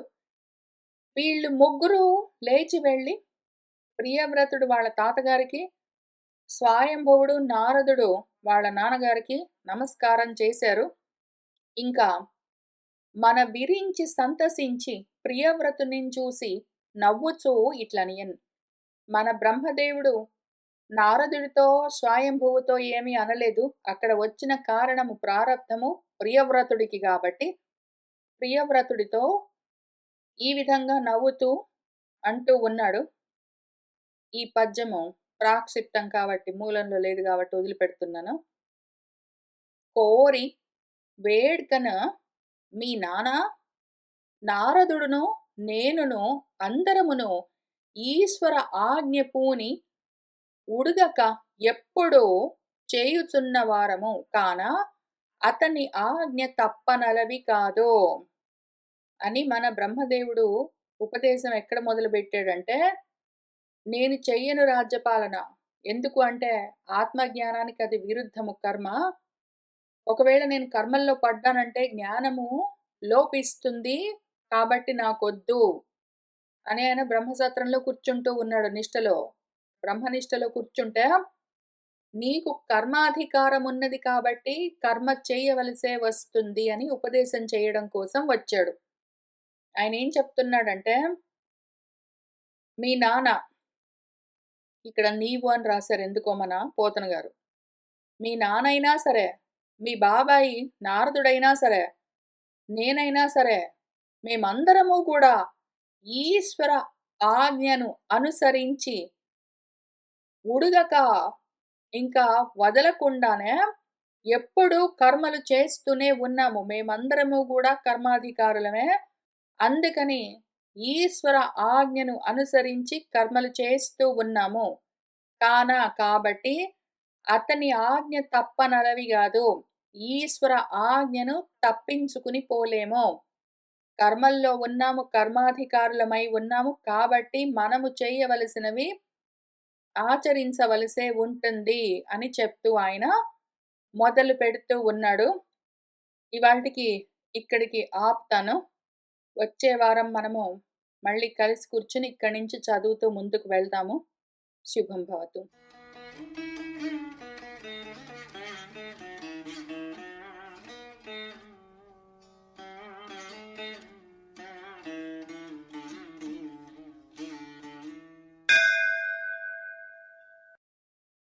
వీళ్ళు ముగ్గురు లేచి వెళ్ళి ప్రియవ్రతుడు వాళ్ళ తాతగారికి, స్వయంభువుడు నారదుడు వాళ్ళ నాన్నగారికి నమస్కారం చేశారు. ఇంకా మన విరించి సంతసించి ప్రియవ్రతుని చూసి నవ్వుచూ ఇట్లనియన్, మన బ్రహ్మదేవుడు నారదుడితో స్వయంభువుతో ఏమీ అనలేదు. అక్కడ వచ్చిన కారణము ప్రారబ్ధము ప్రియవ్రతుడికి కాబట్టి ప్రియవ్రతుడితో ఈ విధంగా నవ్వుతూ అంటూ ఉన్నాడు. ఈ పద్యము ప్రాక్షిప్తం కాబట్టి మూలంలో లేదు కాబట్టి వదిలిపెడుతున్నాను. కోరి వేడ్కన మీ నాన్న నారదుడును నేనును అందరమును ఈశ్వర ఆజ్ఞ పూని ఉడుగక ఎప్పుడూ చేయుచున్న వారము కాన అతని ఆజ్ఞ తప్పనలవి కాదు అని మన బ్రహ్మదేవుడు ఉపదేశం ఎక్కడ మొదలు పెట్టాడంటే, నేను చెయ్యను రాజ్యపాలన. ఎందుకు అంటే ఆత్మజ్ఞానానికి అది విరుద్ధము కర్మ. ఒకవేళ నేను కర్మల్లో పడ్డానంటే జ్ఞానము లోపిస్తుంది, కాబట్టి నాకొద్దు అని ఆయన బ్రహ్మసత్రంలో కూర్చుంటూ ఉన్నాడు నిష్టలో. బ్రహ్మనిష్టలో కూర్చుంటే నీకు కర్మాధికారం ఉన్నది కాబట్టి కర్మ చేయవలసే వస్తుంది అని ఉపదేశం చేయడం కోసం వచ్చాడు. ఆయన ఏం చెప్తున్నాడంటే, మీ నాన్న, ఇక్కడ నీవు అని రాశారు ఎందుకో మన పోతన గారు. మీ నాన్నైనా సరే, మీ బాబాయి నారదుడైనా సరే, నేనైనా సరే, మేమందరము కూడా ఈశ్వర ఆజ్ఞను అనుసరించి ఉడుగక ఇంకా వదలకుండానే ఎప్పుడూ కర్మలు చేస్తూనే ఉన్నాము. మేమందరము కూడా కర్మాధికారులమే. అందుకని ఈశ్వర ఆజ్ఞను అనుసరించి కర్మలు చేస్తూ ఉన్నాము. కాబట్టి అతని ఆజ్ఞ తప్పనలవి కాదు. ఈశ్వర ఆజ్ఞను తప్పించుకుని పోలేము. కర్మల్లో ఉన్నాము, కర్మాధికారులమై ఉన్నాము. కాబట్టి మనము చేయవలసినవి ఆచరించవలసే ఉంటుంది అని చెప్తూ ఆయన మొదలు పెడుతూ ఉన్నాడు. ఇవాల్టికి ఇక్కడికి ఆపుతాను. వచ్చే వారం మనము మళ్ళీ కలిసి కూర్చుని ఇక్కడి నుంచి చదువుతూ ముందుకు వెళ్దాము. శుభం భవతు.